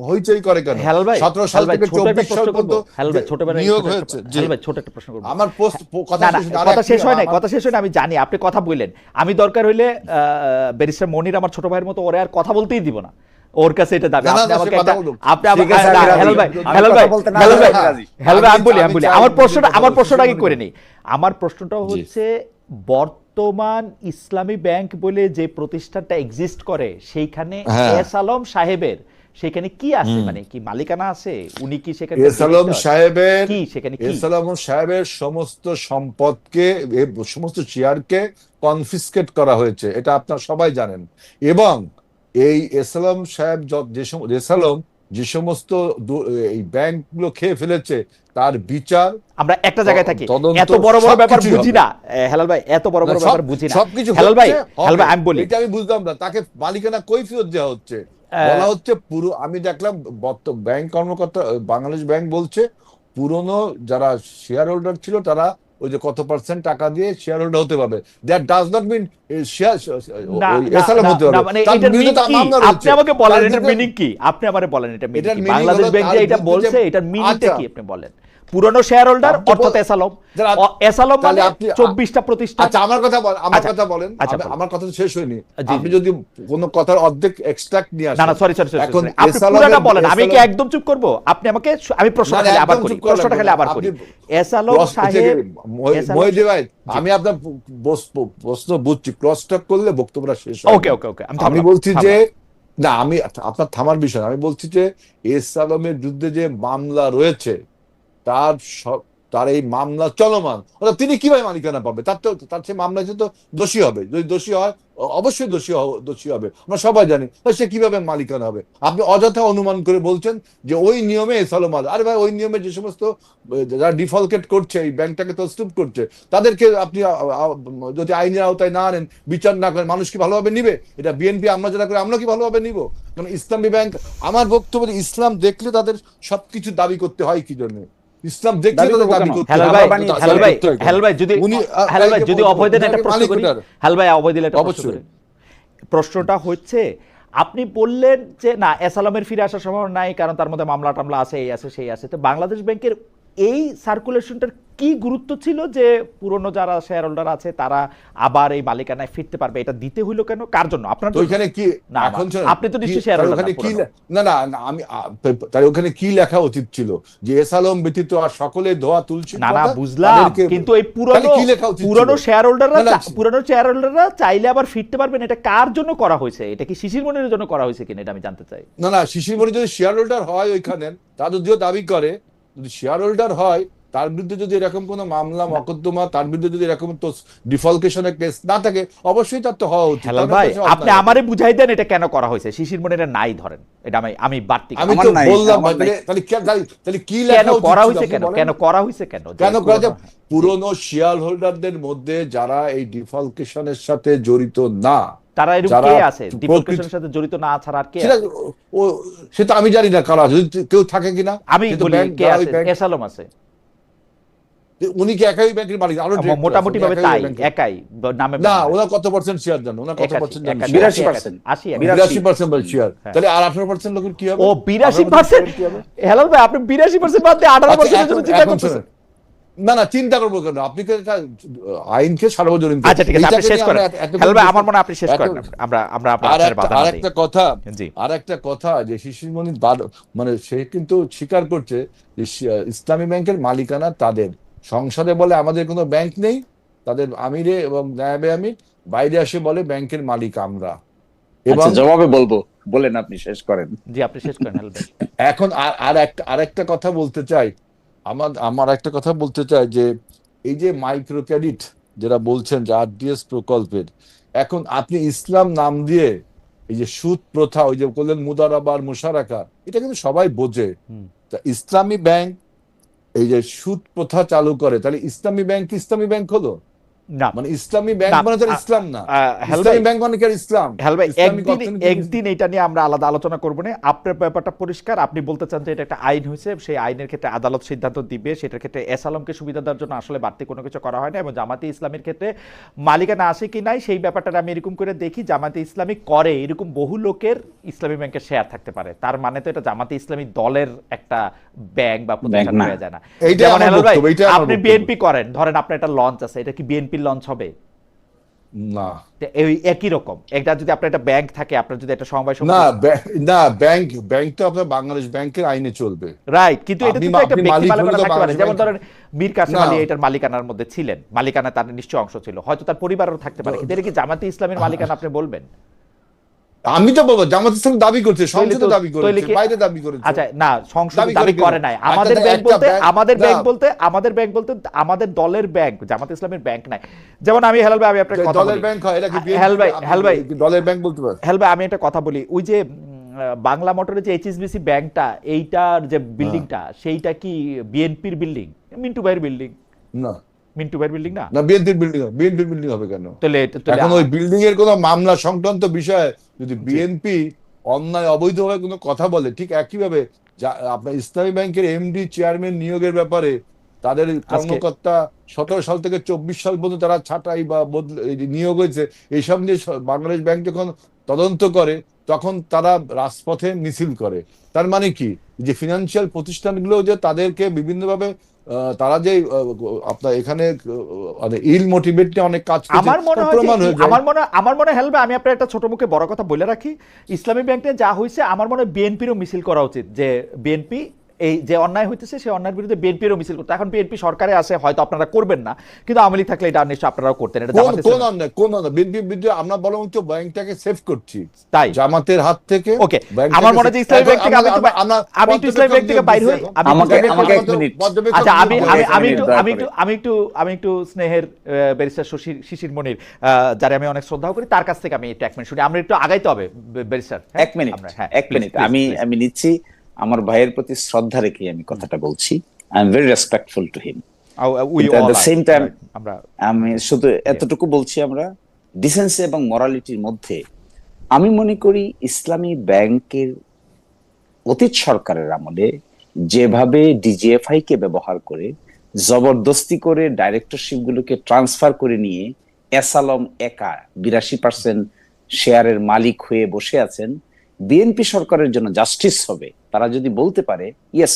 হইচই করে কেন? হেলাল ভাই 17 সাল হেলাল ভাই থেকে ছোট একটা 24 সাল প্রশ্ন করব, পর্যন্ত হেলাল ভাই ছোটবেলায় নিয়োগ হয়েছে। হেলাল ভাই ছোট একটা প্রশ্ন করব। আমার কথা না না শেষ হয়নি, কথা শেষ হয় না, আমার- কথা শেষ হয় না, আমি জানি আপনি কথা বললেন। আমি দরকার হইলে ব্যারিস্টার মনির আমার ছোট ভাইয়ের মতো ওরে আর কথা বলতেই দিব না, ওর কাছে এটা দাবি। না, না, আপনি সে আমাকে কথা একটা- বলুক। আপনি ঠিক আছে, না, আমি রাজি। হেলাল ভাই আমি হেলাল কথা ভাই বলতে না হেলাল পারলে ভাই আমি রাজি। হেলাল ভাই আমি বলি আমি আমি বলি চাই আমার আপনি প্রশ্নটা কথা আমার বলুন, প্রশ্নটা আগে সুশীল করে মনি। নেই। আমার প্রশ্নটা হচ্ছে বর্তমান ইসলামী ব্যাংক বলে যে প্রতিষ্ঠানটা এক্সিস্ট করে সেইখানে হ্যাঁ। এস আলম সাহেবের সেখানে কি আছে, মানে কি মালিকানা আছে? উনি কি সেখানে এস আলম সাহেবের কি সেখানে কি? এস আলম সাহেবের সমস্ত সম্পদকে, সমস্ত শেয়ারকে কনফিসকেট করা হয়েছে, এটা আপনারা সবাই জানেন। এবং এই এস আলম সাহেব এস আলম যে সমস্ত এই ব্যাংকগুলো খেয়ে ফেলেছে তার বিচার আমরা একটা জায়গায় থাকি, তদন্ত এত বড় বড় ব্যাপার সবকিছুই বুঝি হবে। না হেলাল ভাই, এত বড় বড় না, ব্যাপার বুঝি না। সবকিছু হেলাল ভাই হচ্ছে, হেলাল ভাই হবে। আমি বলি এটা আমি বুঝলাম না, তাকে মালিকানা কৈফিয়ত দেওয়া হচ্ছে, বলা হচ্ছে পুরো। আমি দেখলাম ব্যাংক কর্মকর্তা, বাংলাদেশ ব্যাংক বলছে পুরনো যারা শেয়ার হোল্ডার ছিল তারা ওই যে কত পার্সেন্ট টাকা দিয়ে শেয়ার হোল্ডার হতে পারবে। That does not mean share না এসএলএম হতে না, পারবে। মানে তার এটার বিরুদ্ধে meaning তার কি? মামলা আপনি রয়েছে। আমাকে বলেন তার এটার বিরুদ্ধে- মিনিং কি? আপনি আমারে বলেন এটা মিনিং এটার কি? meaning বাংলাদেশ হলো ব্যাংক তার যে এটা বিরুদ্ধে বলছে যে- এটার মিনিংটা আচ্ছা। কি আপনি বলেন। পুরনো শেয়ার হোল্ডার আপনি অর্থাৎ এসালম, যারা- এসালম তাহলে মানে আপনি- 24টা প্রতিষ্ঠান। আচ্ছা আমার কথা বলেন, আচ্ছা, বলেন। আচ্ছা, বলেন। আমার কথা তো শেষ হয়নি। জি, আপনি জি। যদি কোনো কথার অর্ধেক এক্সট্রাক্ট নিয়ে না আসেন। না সরি সরি সরি এখন আপনি পুরোটা বলেন, আমি কি একদম চুপ করব? আপনি আমাকে আমি প্রশ্নটা খালি আবার করি, প্রশ্নটা খালি আবার করি। এসালম সাহেব মহিদি ভাই, আমি আপনার প্রশ্ন বুঝছি, ক্রস টক করলে বক্তব্যটা শেষ হবে। ওকে ওকে ওকে আমি বলছি যে না, আমি আপনার থামার বিষয় না। আমি বলছি যে এস আলমের বিরুদ্ধে যে মামলা রয়েছে তার এই মামলা চলমান, অর্থাৎ তিনি কিভাবে মালিকানা পাবে? তার সেই মামলা তো দোষী হবে। যদি দোষী হয়, অবশ্যই দোষী হবে, আমরা সবাই জানি। সে কিভাবে মালিকানা হবে? আপনি অযথা অনুমান করে বলছেন যে ওই নিয়মে এস আলম। আরে ভাই, ওই নিয়মে যে সমস্ত যারা ডিফল্টেড করছে, এই ব্যাংকটাকে তছরূপ করছে, তাদেরকে আপনি যদি আইনের আওতায় না আনেন, বিচার না করেন, মানুষ কি ভালোভাবে নিবে? এটা বিএনপি আমরা যারা করে, আমরা কি ভালোভাবে নিব? কারণ ইসলামী ব্যাংক, আমার বক্তব্য ইসলাম দেখলে তাদের সবকিছু দাবি করতে হয় কি জন্য? ইসলাম দেখলে দাবি তাদের করবো দাবি কেন? করতে হেলাল হয়। ভাই তাদের হেলাল ভাই করতে হয় কেন? হেলাল ভাই যদি হেলাল ভাই যদি অভয় দেন একটা প্রশ্ন করি। হেলাল ভাই অভয় দিলে একটা প্রশ্ন অবশ্যই। করি। প্রশ্নটা হচ্ছে, আপনি বললেন যে না এসালামের ফিরে আসার সম্ভাবনা নাই, কারণ তার মধ্যে মামলা টামলা আছে, এই আছে সেই আছে। তো বাংলাদেশ ব্যাংকের এই সার্কুলেশনটার কি গুরুত্ব ছিল যে পুরনো যারা শেয়ার হোল্ডার আছে তারা আবার এই মালিকানায় ফিরতে পারবে? এটা দিতে হইলো কেন? কার জন্য? আপনার তো ওইখানে কি না এখন আপনি তো নিশ্চয়ই শেয়ার হোল্ডার। ওখানে কি না না না, আমি তাই ওখানে কি লেখা উচিত ছিল যে এস আলম ব্যতীত আর সকলে ধোয়া তুলছি? না না বুঝলাম, কিন্তু এই পুরনো শেয়ার হোল্ডাররা চাইলে আবার ফিরতে পারবেন, এটা কার জন্য করা হয়েছে? এটা কি শিশির মনিরের জন্য করা হয়েছে কিনা এটা আমি জানতে চাই। না না, শিশির মনি যদি শেয়ার হোল্ডার হয় ওইখানে, তা যদিও দাবি করে, যদি শেয়ার হোল্ডার হয় তার বিরুদ্ধে যদি এরকম কোনো মামলা মকদ্দমা, তার বিরুদ্ধে যদি এরকম তো ডিফলকেশনের কেস না থাকে, অবশ্যই তার তো হওয়া উচিত। হেলাল ভাই আপনি আমারে বুঝাই দেন এটা কেন করা হয়েছে। শিশির মনির নাই ধরেন, এটা আমি বাড়তি আমি তো বললাম, তাহলে কি লেখা করা হয়েছে কেন? কেন করা হয়েছে কেন? কেন করা যায়? পুরনো শেয়ার হোল্ডারদের মধ্যে যারা এই ডিফলকেশনের সাথে জড়িত না, তারা এরকম কে আছে ডিফলকেশনের সাথে জড়িত না ছাড়া আর কে আছে? সেটা আমি জানি না কারা, যদি কেউ থাকে কিনা। আমি বলি কে আছে? এস আলম আছে। উনি কি একাই ব্যাংকের মালিক? আরো মোটামুটি ভাবে তাই, একাই নামে না। ওনার কত পার্সেন্ট শেয়ার জানো? ওনার কত পার্সেন্ট? 82%। 82% শেয়ার। তাহলে আর 18% লোকের কি হবে? ও 82%? হেলাল ভাই আপনি 82% বাদ দিয়ে 18% এর জন্য চিন্তা করতেছেন? না না, চিন্তা করবো কেন? আপনি আইনকে সার্বজনীন। আচ্ছা ঠিক আছে, আপনি শেষ করেন। হেলাল ভাই আমার মনে আপনি শেষ করেন। আমরা আরেকটা কথা যে শিশির মনি মানে সে কিন্তু স্বীকার করছে যে ইসলামী ব্যাংকের মালিকানা তাদের। সংসদে বলে আমাদের কোনো ব্যাংক নেই, তাদের আমিরে এবং নায়েবে আমির বাইরে এসে বলে ব্যাংকের মালিক আমরা। এবং আচ্ছা, জবাবে বলবো, বলেন, আপনি শেষ করেন। জি, আপনি শেষ করেন হেলাল ভাই। এখন আর একটা কথা বলতে চাই, আমার একটা কথা বলতে চাই যে এই যে মাইক্রো ক্রেডিট যেটা বলছেন যে আরডিএস প্রকল্পের, এখন আপনি ইসলাম নাম দিয়ে এই যে সুদ প্রথা, ওই যে বললেন মুদারাবা আর মুশারাকা, এটা কিন্তু সবাই বোঝে। তা ইসলামী ব্যাংক এই যে সুদ প্রথা চালু করে, তাহলে ইসলামী ব্যাংক কি ইসলামী ব্যাংক হলো? না মানে ইসলামী ব্যাংক না, মানে তো ইসলাম না। হেলাল ইসলামী ভাই, ব্যাংক মানে কি আর ইসলাম? হেলাল ভাই, ইসলামিক অর্থনীতি একদিন এটা নিয়ে আমরা আলাদা আলোচনা করবো না। আপনার ব্যাপারটা পরিষ্কার, আপনি বলতে চান যে এটা একটা আইন হয়েছে, সেই আইনের ক্ষেত্রে আদালত সিদ্ধান্ত দিবে, সেটার ক্ষেত্রে এসালামকে সুবিধা দেওয়ার জন্য আসলে বাড়তি কোনো কিছু করা হয় না। এবং জামাতে ইসলামের ক্ষেত্রে মালিকানা আছে কি নাই সেই ব্যাপারটা আমি এরকম করে দেখি, জামাতে ইসলামী করে এরকম বহু লোকের ইসলামী ব্যাংকের শেয়ার থাকতে পারে, তার মানে তো এটা জামাতে ইসলামী দলের একটা ব্যাংক বা প্রতিষ্ঠান না। হয়ে যায় না। এইটাই যেমন আমার হেলাল ভাই, বক্তব্য, এইটাই আমার আপনি বক্তব্য। বিএনপি করেন, ধরেন আপনার একটা লঞ্চ আছে, এটা কি বিএনপির লঞ্চ হবে? না এই একই রকম একটা যদি আপনার একটা ব্যাংক থাকে, আপনার যদি একটা সমবায় না সমিতি, না, ব্যাংক তো আপনার বাংলাদেশ ব্যাংকের আইনে চলবে। রাইট, কিন্তু এটা তো একটা আপনি ব্যক্তি মালিক মালিকানা হলে তো থাকতে পারে। বাংলাদেশ যেমন ব্যাংক ধরেন মীর কাসেম না। আলী এটার মালিকানার মধ্যে ছিলেন, মালিকানা তার নিশ্চয় অংশ ছিল, হয়তো তার পরিবারও থাকতে পারে, কিন্তু এটা কি জামাতে ইসলামের মালিকানা আপনি বলবেন? আমি তো বলবো জামাত ইসলাম দাবি করছে, তাইলে সংসদে তো- দাবি তাইলে করেছে, কি- বাইরে দাবি করেছে। আচ্ছা না, সংসদ দাবি দাবি করে করে কেন? নাই। একটা- আমাদের ব্যাংক একটা বলতে ব্যাংক- আমাদের না। ব্যাংক বলতে আমাদের দলের ব্যাংক, জামাত ইসলামের ব্যাংক নাই। যেমন আমি হেলাল ভাই, আমি আপনার কথা দলের বলি, ব্যাংক হয়, এটা কি হেলাল ভাই, আপনি হেলাল ভাই, কি দলের ব্যাংক বলতে পারেন? হেলাল ভাই, আমি একটা কথা বলি, ওই যে বাংলা মোটরের যে এইচএসবিসি ব্যাংকটা, এইটার যে বিল্ডিংটা, সেইটা কি বিএনপির বিল্ডিং? মিন্টু ভাইয়ের বিল্ডিং? না মিন্টু ভাইয়ের বিল্ডিং না? না, বিএনপির বিল্ডিং হবে কেন? তাহলে এখন ওই বিল্ডিং এর কোনো মামলা সংক্রান্ত বিষয়ে যদি বিএনপি অন্যায় অবৈধভাবে কোনো কথা বলে, ঠিক একইভাবে আপনার ইসলামী ব্যাংকের এমডি চেয়ারম্যান নিয়োগের ব্যাপারে তাদের কর্মকর্তা 17 সাল থেকে 24 সাল পর্যন্ত তারা ছাঁটাই বা নিয়োগ হয়েছে, এইসব নিয়ে বাংলাদেশ ব্যাংক যখন তদন্ত করে তখন তারা রাজপথে মিছিল করে। তার মানে কি যে ফিনান্সিয়াল প্রতিষ্ঠানগুলো যে তাদেরকে বিভিন্নভাবে তারা যে আপনার এখানে মানে ইল মোটিভেট নিয়ে অনেক কাজ করছে, আমার মনে হয় প্রমাণ হয়ে যায়। আমার মনে হয় হেলবে, আমি আপনার একটা ছোট মুখে বড় কথা বলে রাখি, ইসলামী ব্যাংকে যা হয়েছে, আমার মনে হয় বিএনপিরও মিছিল করা উচিত, যে বিএনপি এই যে অন্যায় হইতেছে সেই অন্যায়ের বিরুদ্ধে বিএনপিরও মিছিল করতে। এখন বিএনপি সরকারে আছে, হয়তো আপনারা করবেন না, কিন্তু আওয়ামী লীগ থাকলে এটা নিশ্চয়ই আপনারাও করতেন। এটা জামাত কোন ইসলাম অন্যায়, কোন অন্যায়? বিএনপির বিরুদ্ধে আমরা বরং তো ব্যাংকটাকে সেভ করছি তাই জামাতের হাত থেকে। ওকে, আমার মনে হয় যে ইসলামী ব্যাংক থেকে আমি একটু ইসলামী ব্যাংক থেকে বাইরে হই, আমাকে এক মিনিট। আচ্ছা আমি আমি একটু স্নেহের ব্যারিস্টার শিশির মনির, যারে আমি অনেক শ্রদ্ধা করি, তার কাছ থেকে আমি একটু 1 মিনিট শুনি। আমরা একটু আগাইতে হবে ব্যারিস্টার, 1 মিনিট, 1 মিনিট আমি নিচ্ছি। আমার ভাইয়ের প্রতি শ্রদ্ধা রেখে আমি কথাটা বলছি। I am very respectful to him. at the same time, আমি শুধু এতটুকু বলছি, আমরা ডিসেন্সি এবং মরালিটির মধ্যে আমি মনে করি ইসলামী ব্যাংকের অতীত সরকারের আমলে যেভাবে ডিজিএফআই কে ব্যবহার করে জবরদস্তি করে ডাইরেক্টরশিপ গুলোকে ট্রান্সফার করে নিয়ে এসালম একা 82% শেয়ারের মালিক হয়ে বসে আছেন, বিএনপি সরকারের জন্য জাস্টিস হবে তারা যদি বলতে পারে ইয়েস,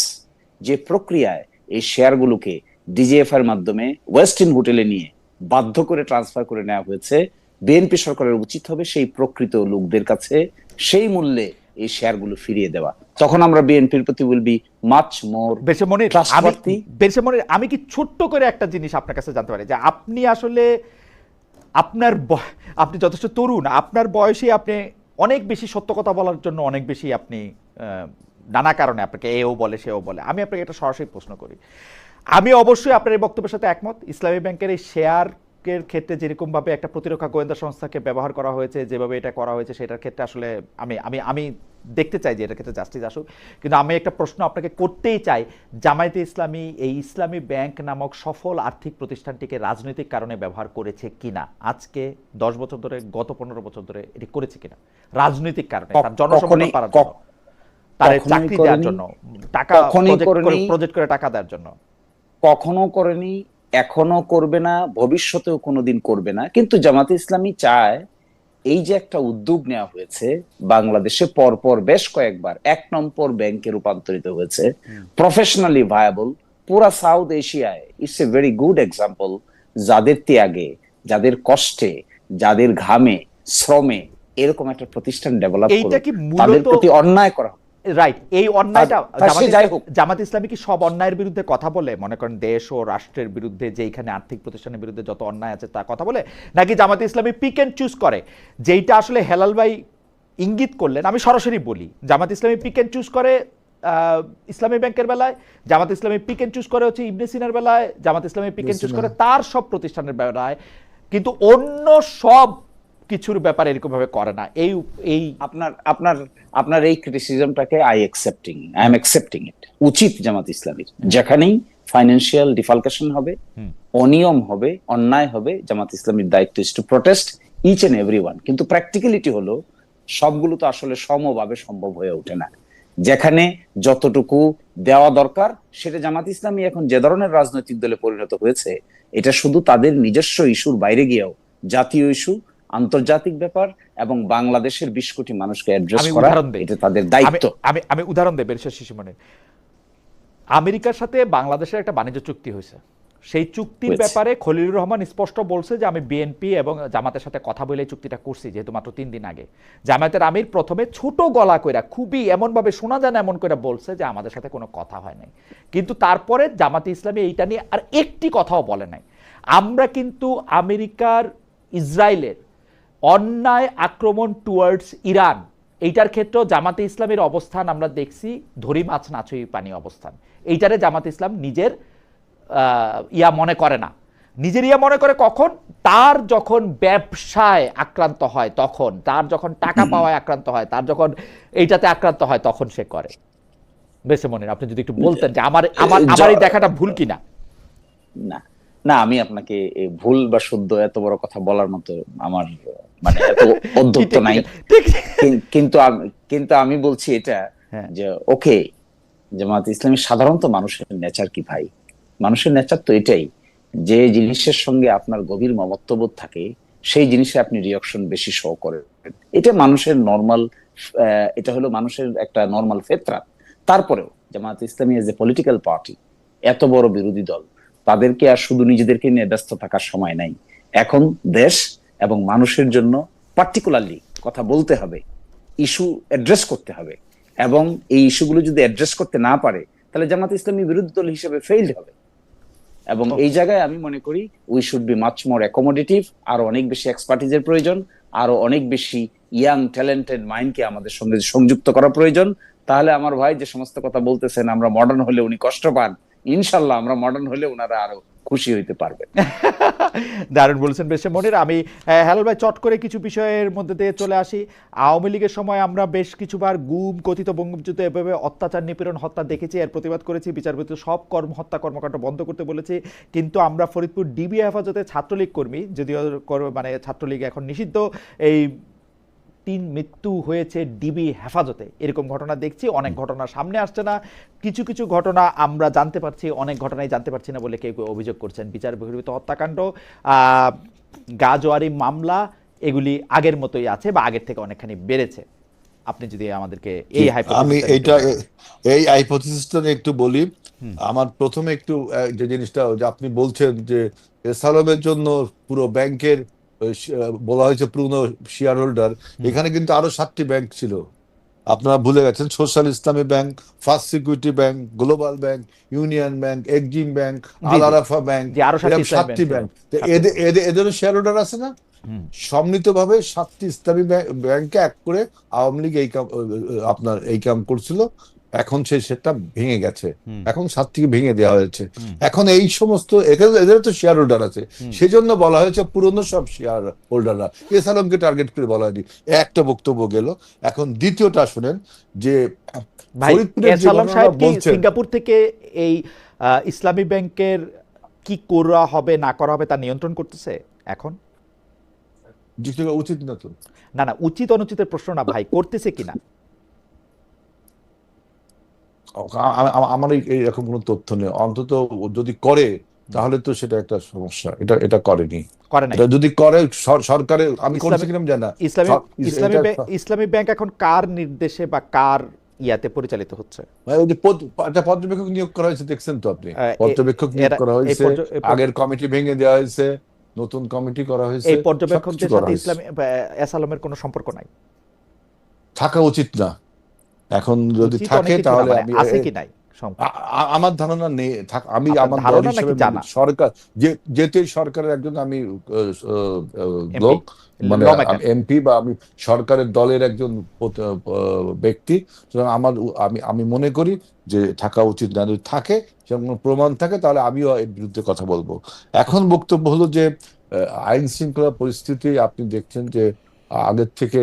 যে প্রক্রিয়ায় এই শেয়ারগুলোকে ডিজিএফআই এর মাধ্যমে ওয়েস্টিন হোটেলে নিয়ে বাধ্য করে ট্রান্সফার করে নেওয়া হয়েছে, বিএনপি সরকারের উচিত হবে সেই প্রকৃত লোকদের কাছে সেই মূল্যে এই শেয়ারগুলো ফিরিয়ে দেওয়া। তখন আমরা বিএনপির প্রতি উইল বি মাচ মোর ট্রাস্টওয়ার্থি। আমি কি ছোট্ট করে একটা জিনিস আপনার কাছে জানতে পারি, যে আপনি আসলে আপনি যথেষ্ট তরুণ, আপনার বয়সে আপনি অনেক বেশি সত্য কথা বলার জন্য অনেক বেশি আপনি নানা কারণে আপনাকে এও বলে সেও বলে। আমি আপনাকে এটা সরাসরি প্রশ্ন করি, আমি অবশ্যই আপনার এই বক্তব্যের সাথে একমত। ইসলামী ব্যাংকের এই শেয়ারের ক্ষেত্রে যেরকম ভাবে একটা প্রতিরক্ষা গোয়েন্দা সংস্থাকে ব্যবহার করা হয়েছে, যেভাবে এটা করা হয়েছে, সেটার ক্ষেত্রে আসলে আমি দেখতে চাই যে এটার ক্ষেত্রে জাস্টিস আসুক। কিন্তু আমি একটা প্রশ্ন আপনাকে করতেই চাই, জামায়াতে ইসলামী এই ইসলামী ব্যাংক নামক সফল আর্থিক প্রতিষ্ঠানটিকে রাজনৈতিক কারণে ব্যবহার করেছে কিনা? আজকে 10 বছর ধরে, গত 15 বছর ধরে এটি করেছে কিনা রাজনৈতিক কারণে, তার জনসমর্থন পাওয়ার জন্য, তার চাকরি দেওয়ার জন্য, টাকা প্রজেক্ট করে টাকা দেওয়ার জন্য? কখনো করেনি, এখনো করবে না, ভবিষ্যতেও কোনোদিন করবে না। কিন্তু জামাতে ইসলামী চায় এই যে একটা উদ্যোগ নেওয়া হয়েছে, বাংলাদেশে পরপর বেশ কয়েকবার 1 নম্বর ব্যাংকে রূপান্তরিত হয়েছে, প্রফেশনালি ভায়াবল, পুরা সাউথ এশিয়ায় it's a very good example. যাদের ত্যাগে, যাদের কষ্টে, যাদের ঘামে শ্রমে এরকম একটা প্রতিষ্ঠান ডেভেলপ করে তাদের প্রতি অন্যায় করা। রাইট, এই অন্যায়টা সে যাই হোক, জামাত ইসলামী কি সব অন্যায়ের বিরুদ্ধে কথা বলে, মনে করেন দেশ ও রাষ্ট্রের বিরুদ্ধে, যেখানে আর্থিক প্রতিষ্ঠানের বিরুদ্ধে যত অন্যায় আছে তা কথা বলে, নাকি Jamaat Islami pick and choose করে? যেইটা আসলে হেলাল ভাই ইঙ্গিত করলেন, আমি সরাসরি বলি, Jamaat Islami pick and choose করে ইসলামী ব্যাংকের বেলায়, Jamaat Islami pick and choose করে হচ্ছে ইবনে সিনার বেলায়, Jamaat Islami pick and choose করে তার সব প্রতিষ্ঠানের বেলায়, কিন্তু অন্য সব কিছুর ব্যাপারে এরকম ভাবে করে না। এই এই আপনার আপনার আপনার এই ক্রিটিসিজমটাকে আই এম অ্যাকসেপ্টিং ইট। উচিত জামাত ইসলামীর যেখানেই ফাইন্যান্সিয়াল ডিফালকেশন হবে, অনিয়ম হবে, অন্যায় হবে, জামাত ইসলামীর দায়িত্ব is to protest each and everyone. কিন্তু প্র্যাকটিক্যালিটি হলো সবগুলো তো আসলে সমভাবে সম্ভব হয়ে ওঠে না। যেখানে যতটুকু দেওয়া দরকার সেটা জামাত ইসলামী এখন যে ধরনের রাজনৈতিক দলে পরিণত হয়েছে, এটা শুধু তাদের নিজস্ব ইস্যুর বাইরে গিয়েও জাতীয় ইস্যু, আন্তর্জাতিক ব্যাপার এবং বাংলাদেশের 20 কোটি মানুষকে অ্যাড্রেস করা, এটা তাদের দায়িত্ব। আমি উদাহরণ দেব বেরশা শিশুমণি। আমেরিকার সাথে বাংলাদেশের একটা বাণিজ্য চুক্তি হয়েছে, সেই চুক্তির ব্যাপারে খলিলুর রহমান স্পষ্ট বলছে যে আমি বিএনপি এবং জামাতের সাথে কথা বলে চুক্তিটা করছি, যেহেতু মাত্র 3 দিন আগে। জামায়াতের আমির প্রথমে ছোট গলা কইরা, খুবই এমন ভাবে শোনা যায় না এমন করে বলছে যে আমাদের সাথে কোনো কথা হয় নাই, কিন্তু তারপরে জামাতে ইসলামী এইটা নিয়ে আর একটি কথাও বলে নাই। আমরা কিন্তু আমেরিকার ইসরায়েলের অন্যায় আক্রমণ টুয়ার্ডস ইরান, এইটার ক্ষেত্রেও জামাতে ইসলামের অবস্থান আমরা দেখছি ধরি মাছ নাচই পানি অবস্থান। এইটারে জামাতে ইসলাম নিজের ইয়া মনে করে না। নিজের ইয়া মনে করে কখন? তার যখন ব্যবসায় আক্রান্ত হয় তখন, তার যখন টাকা পাওয়ায় আক্রান্ত হয়, তার যখন এইটাতে আক্রান্ত হয় তখন সে করে। বেশি মনে, আপনি যদি একটু বলতেন যে আমার এই দেখাটা ভুল কিনা। না না, আমি আপনাকে ভুল বা শুদ্ধ এত বড় কথা বলার মতো আমার মানে এত অধ্যত্ত নাই, কিন্তু আমি বলছি এটা যে ওকে, জামাত ইসলামী সাধারণত মানুষের নেচার কি ভাই? মানুষের নেচার তো এটাই, যে জিনিসের সঙ্গে আপনার গভীর মমত্ববোধ থাকে সেই জিনিসে আপনি রিঅ্যাকশন বেশি শো করেন। এটা মানুষের নরমাল, এটা হলো মানুষের একটা নরমাল ফেতরাত। তারপরেও Jamaat Islami as a political party, এত বড় বিরোধী দল, তাদেরকে আর শুধু নিজেদেরকে নিয়ে ব্যস্ত থাকার সময় নাই। এখন দেশ এবং মানুষের জন্য পার্টিকুলারলি কথা বলতে হবে, ইস্যু অ্যাড্রেস করতে হবে, এবং এই ইস্যুগুলো যদি অ্যাড্রেস করতে না পারে তাহলে জামাত ইসলামী বিরোধী দল হিসেবে ফেইল্ড হবে। এবং এই জায়গায় আমি মনে করি we should be much more accommodative, আরো অনেক বেশি এক্সপার্টিজের প্রয়োজন, আরো অনেক বেশি ইয়াং ট্যালেন্টেড মাইন্ডকে আমাদের সঙ্গে সংযুক্ত করা প্রয়োজন। তাহলে আমার ভাই যে সমস্ত কথা বলতেছেন আমরা মডার্ন হলে উনি কষ্ট পান, ইনশাল্লাহ আমরা মডার্ন হলে ওনারা আরো খুশি হইতে পারবে। দারুণ বলছেন বেশি মনির। আমি হেলাল ভাই চট করে কিছু বিষয়ের মধ্যে দিয়ে চলে আসি। আওয়ামী লীগের সময় আমরা বেশ কিছুবার গুম কথিত বঙ্গবন্ধুতে এভাবে অত্যাচার, নিপীড়ন, হত্যা দেখেছি, এর প্রতিবাদ করেছি, বিচার ব্যতীত সব হত্যা কর্মকাণ্ড বন্ধ করতে বলেছি। কিন্তু আমরা ফরিদপুর ডিবি হেফাজতে ছাত্রলীগ কর্মী, যদিও মানে ছাত্রলীগ এখন নিষিদ্ধ, এই 3 মৃত্যু হয়েছে ডিবি হেফাজতে, এরকম ঘটনা দেখছি। অনেক ঘটনা সামনে আসছে না, কিছু কিছু ঘটনা আমরা জানতে পারছি, অনেক ঘটনাই জানতে পারছি না বলে কেউ কেউ অভিযোগ করছেন। বিচার বহির্ভূত হত্যাকাণ্ড, গাজোয়ারি মামলা, এগুলি আগের মতোই আছে বা আগের থেকে অনেকখানি বেড়েছে। আপনি যদি আমাদেরকে এই এই হাইপোথিসিসটা নিয়ে একটু বলি। আমার প্রথমে একটু যে জিনিসটা যে আপনি বলছেন যে এসালমের জন্য পুরো ব্যাংকের বলা হয়েছে পুরনো শেয়ার হোল্ডার, এখানে কিন্তু আরো 7টি ব্যাংক ছিল, আপনারা ভুলে গেছেন। Social Islami bank, first security bank, global bank, union bank, Exim bank, Al Arafah bank, 7টি ব্যাংক। এদেরও শেয়ার হোল্ডার আছে না? সম্মিলিতভাবে 7টি ইসলামী ব্যাংকে এক করে আওয়ামী লীগ আপনার এই কাম করছিল। এখন সেটা ভেঙে গেছে, এখন 7টিকে ভেঙে দেওয়া হয়েছে। এখন এই সমস্ত এদের তো শেয়ার হোল্ডার আছে, সেজন্য বলা হয়েছে পুরনো সব শেয়ার হোল্ডাররা, এসালামকে টার্গেট করে বলা হয়নি। একটা বক্তব্য গেল। এখন দ্বিতীয়টা শুনেন যে সিঙ্গাপুর থেকে এই ইসলামী ব্যাংকের কি করা হবে না করা হবে তা নিয়ন্ত্রণ করতেছে এখন। উচিত না তো? না না, উচিত অনুচিতের প্রশ্ন না ভাই, করতেছে কিনা আমার এরকম কোনো তথ্য নেই। অন্তত যদি করে তাহলে তো সেটা একটা সমস্যা। এটা করেনি, এটা যদি করে সরকারের, আমি করছিলাম জানা। ইসলামী ব্যাংক এখন কার নির্দেশে বা কার ইয়াতে পরিচালিত হচ্ছে? একটা পর্যবেক্ষক নিয়োগ করা হয়েছে, দেখছেন তো আপনি? পর্যবেক্ষক নিয়োগ করা হয়েছে, আগের কমিটি ভেঙে দেওয়া হয়েছে, নতুন কমিটি করা হয়েছে। এই পর্যবেক্ষকদের সাথে এসালমের কোনো সম্পর্ক নাই, থাকা উচিত না। এখন যদি উচিত থাকে অনেক কিছু না, তাহলে মানে আমি আছে কি নাই সংখ্যা? আমার ধারণা নেই আমি আপনার আমার দল ধারণা নাকি হিসেবে জানা? সরকার যেহেতু এই সরকারের একজন আমি এমপি, লোক, মানে ল মেকার। এমপি বা আমি সরকারের দলের একজন ব্যক্তি, সুতরাং আমি আমি মনে করি যে থাকা উচিত না। যদি থাকে, সেরকম কোনো প্রমাণ থাকে, তাহলে আমিও এর বিরুদ্ধে কথা বলবো। এখন বক্তব্য হলো যে আইন শৃঙ্খলা পরিস্থিতি আপনি দেখছেন যে আগের থেকে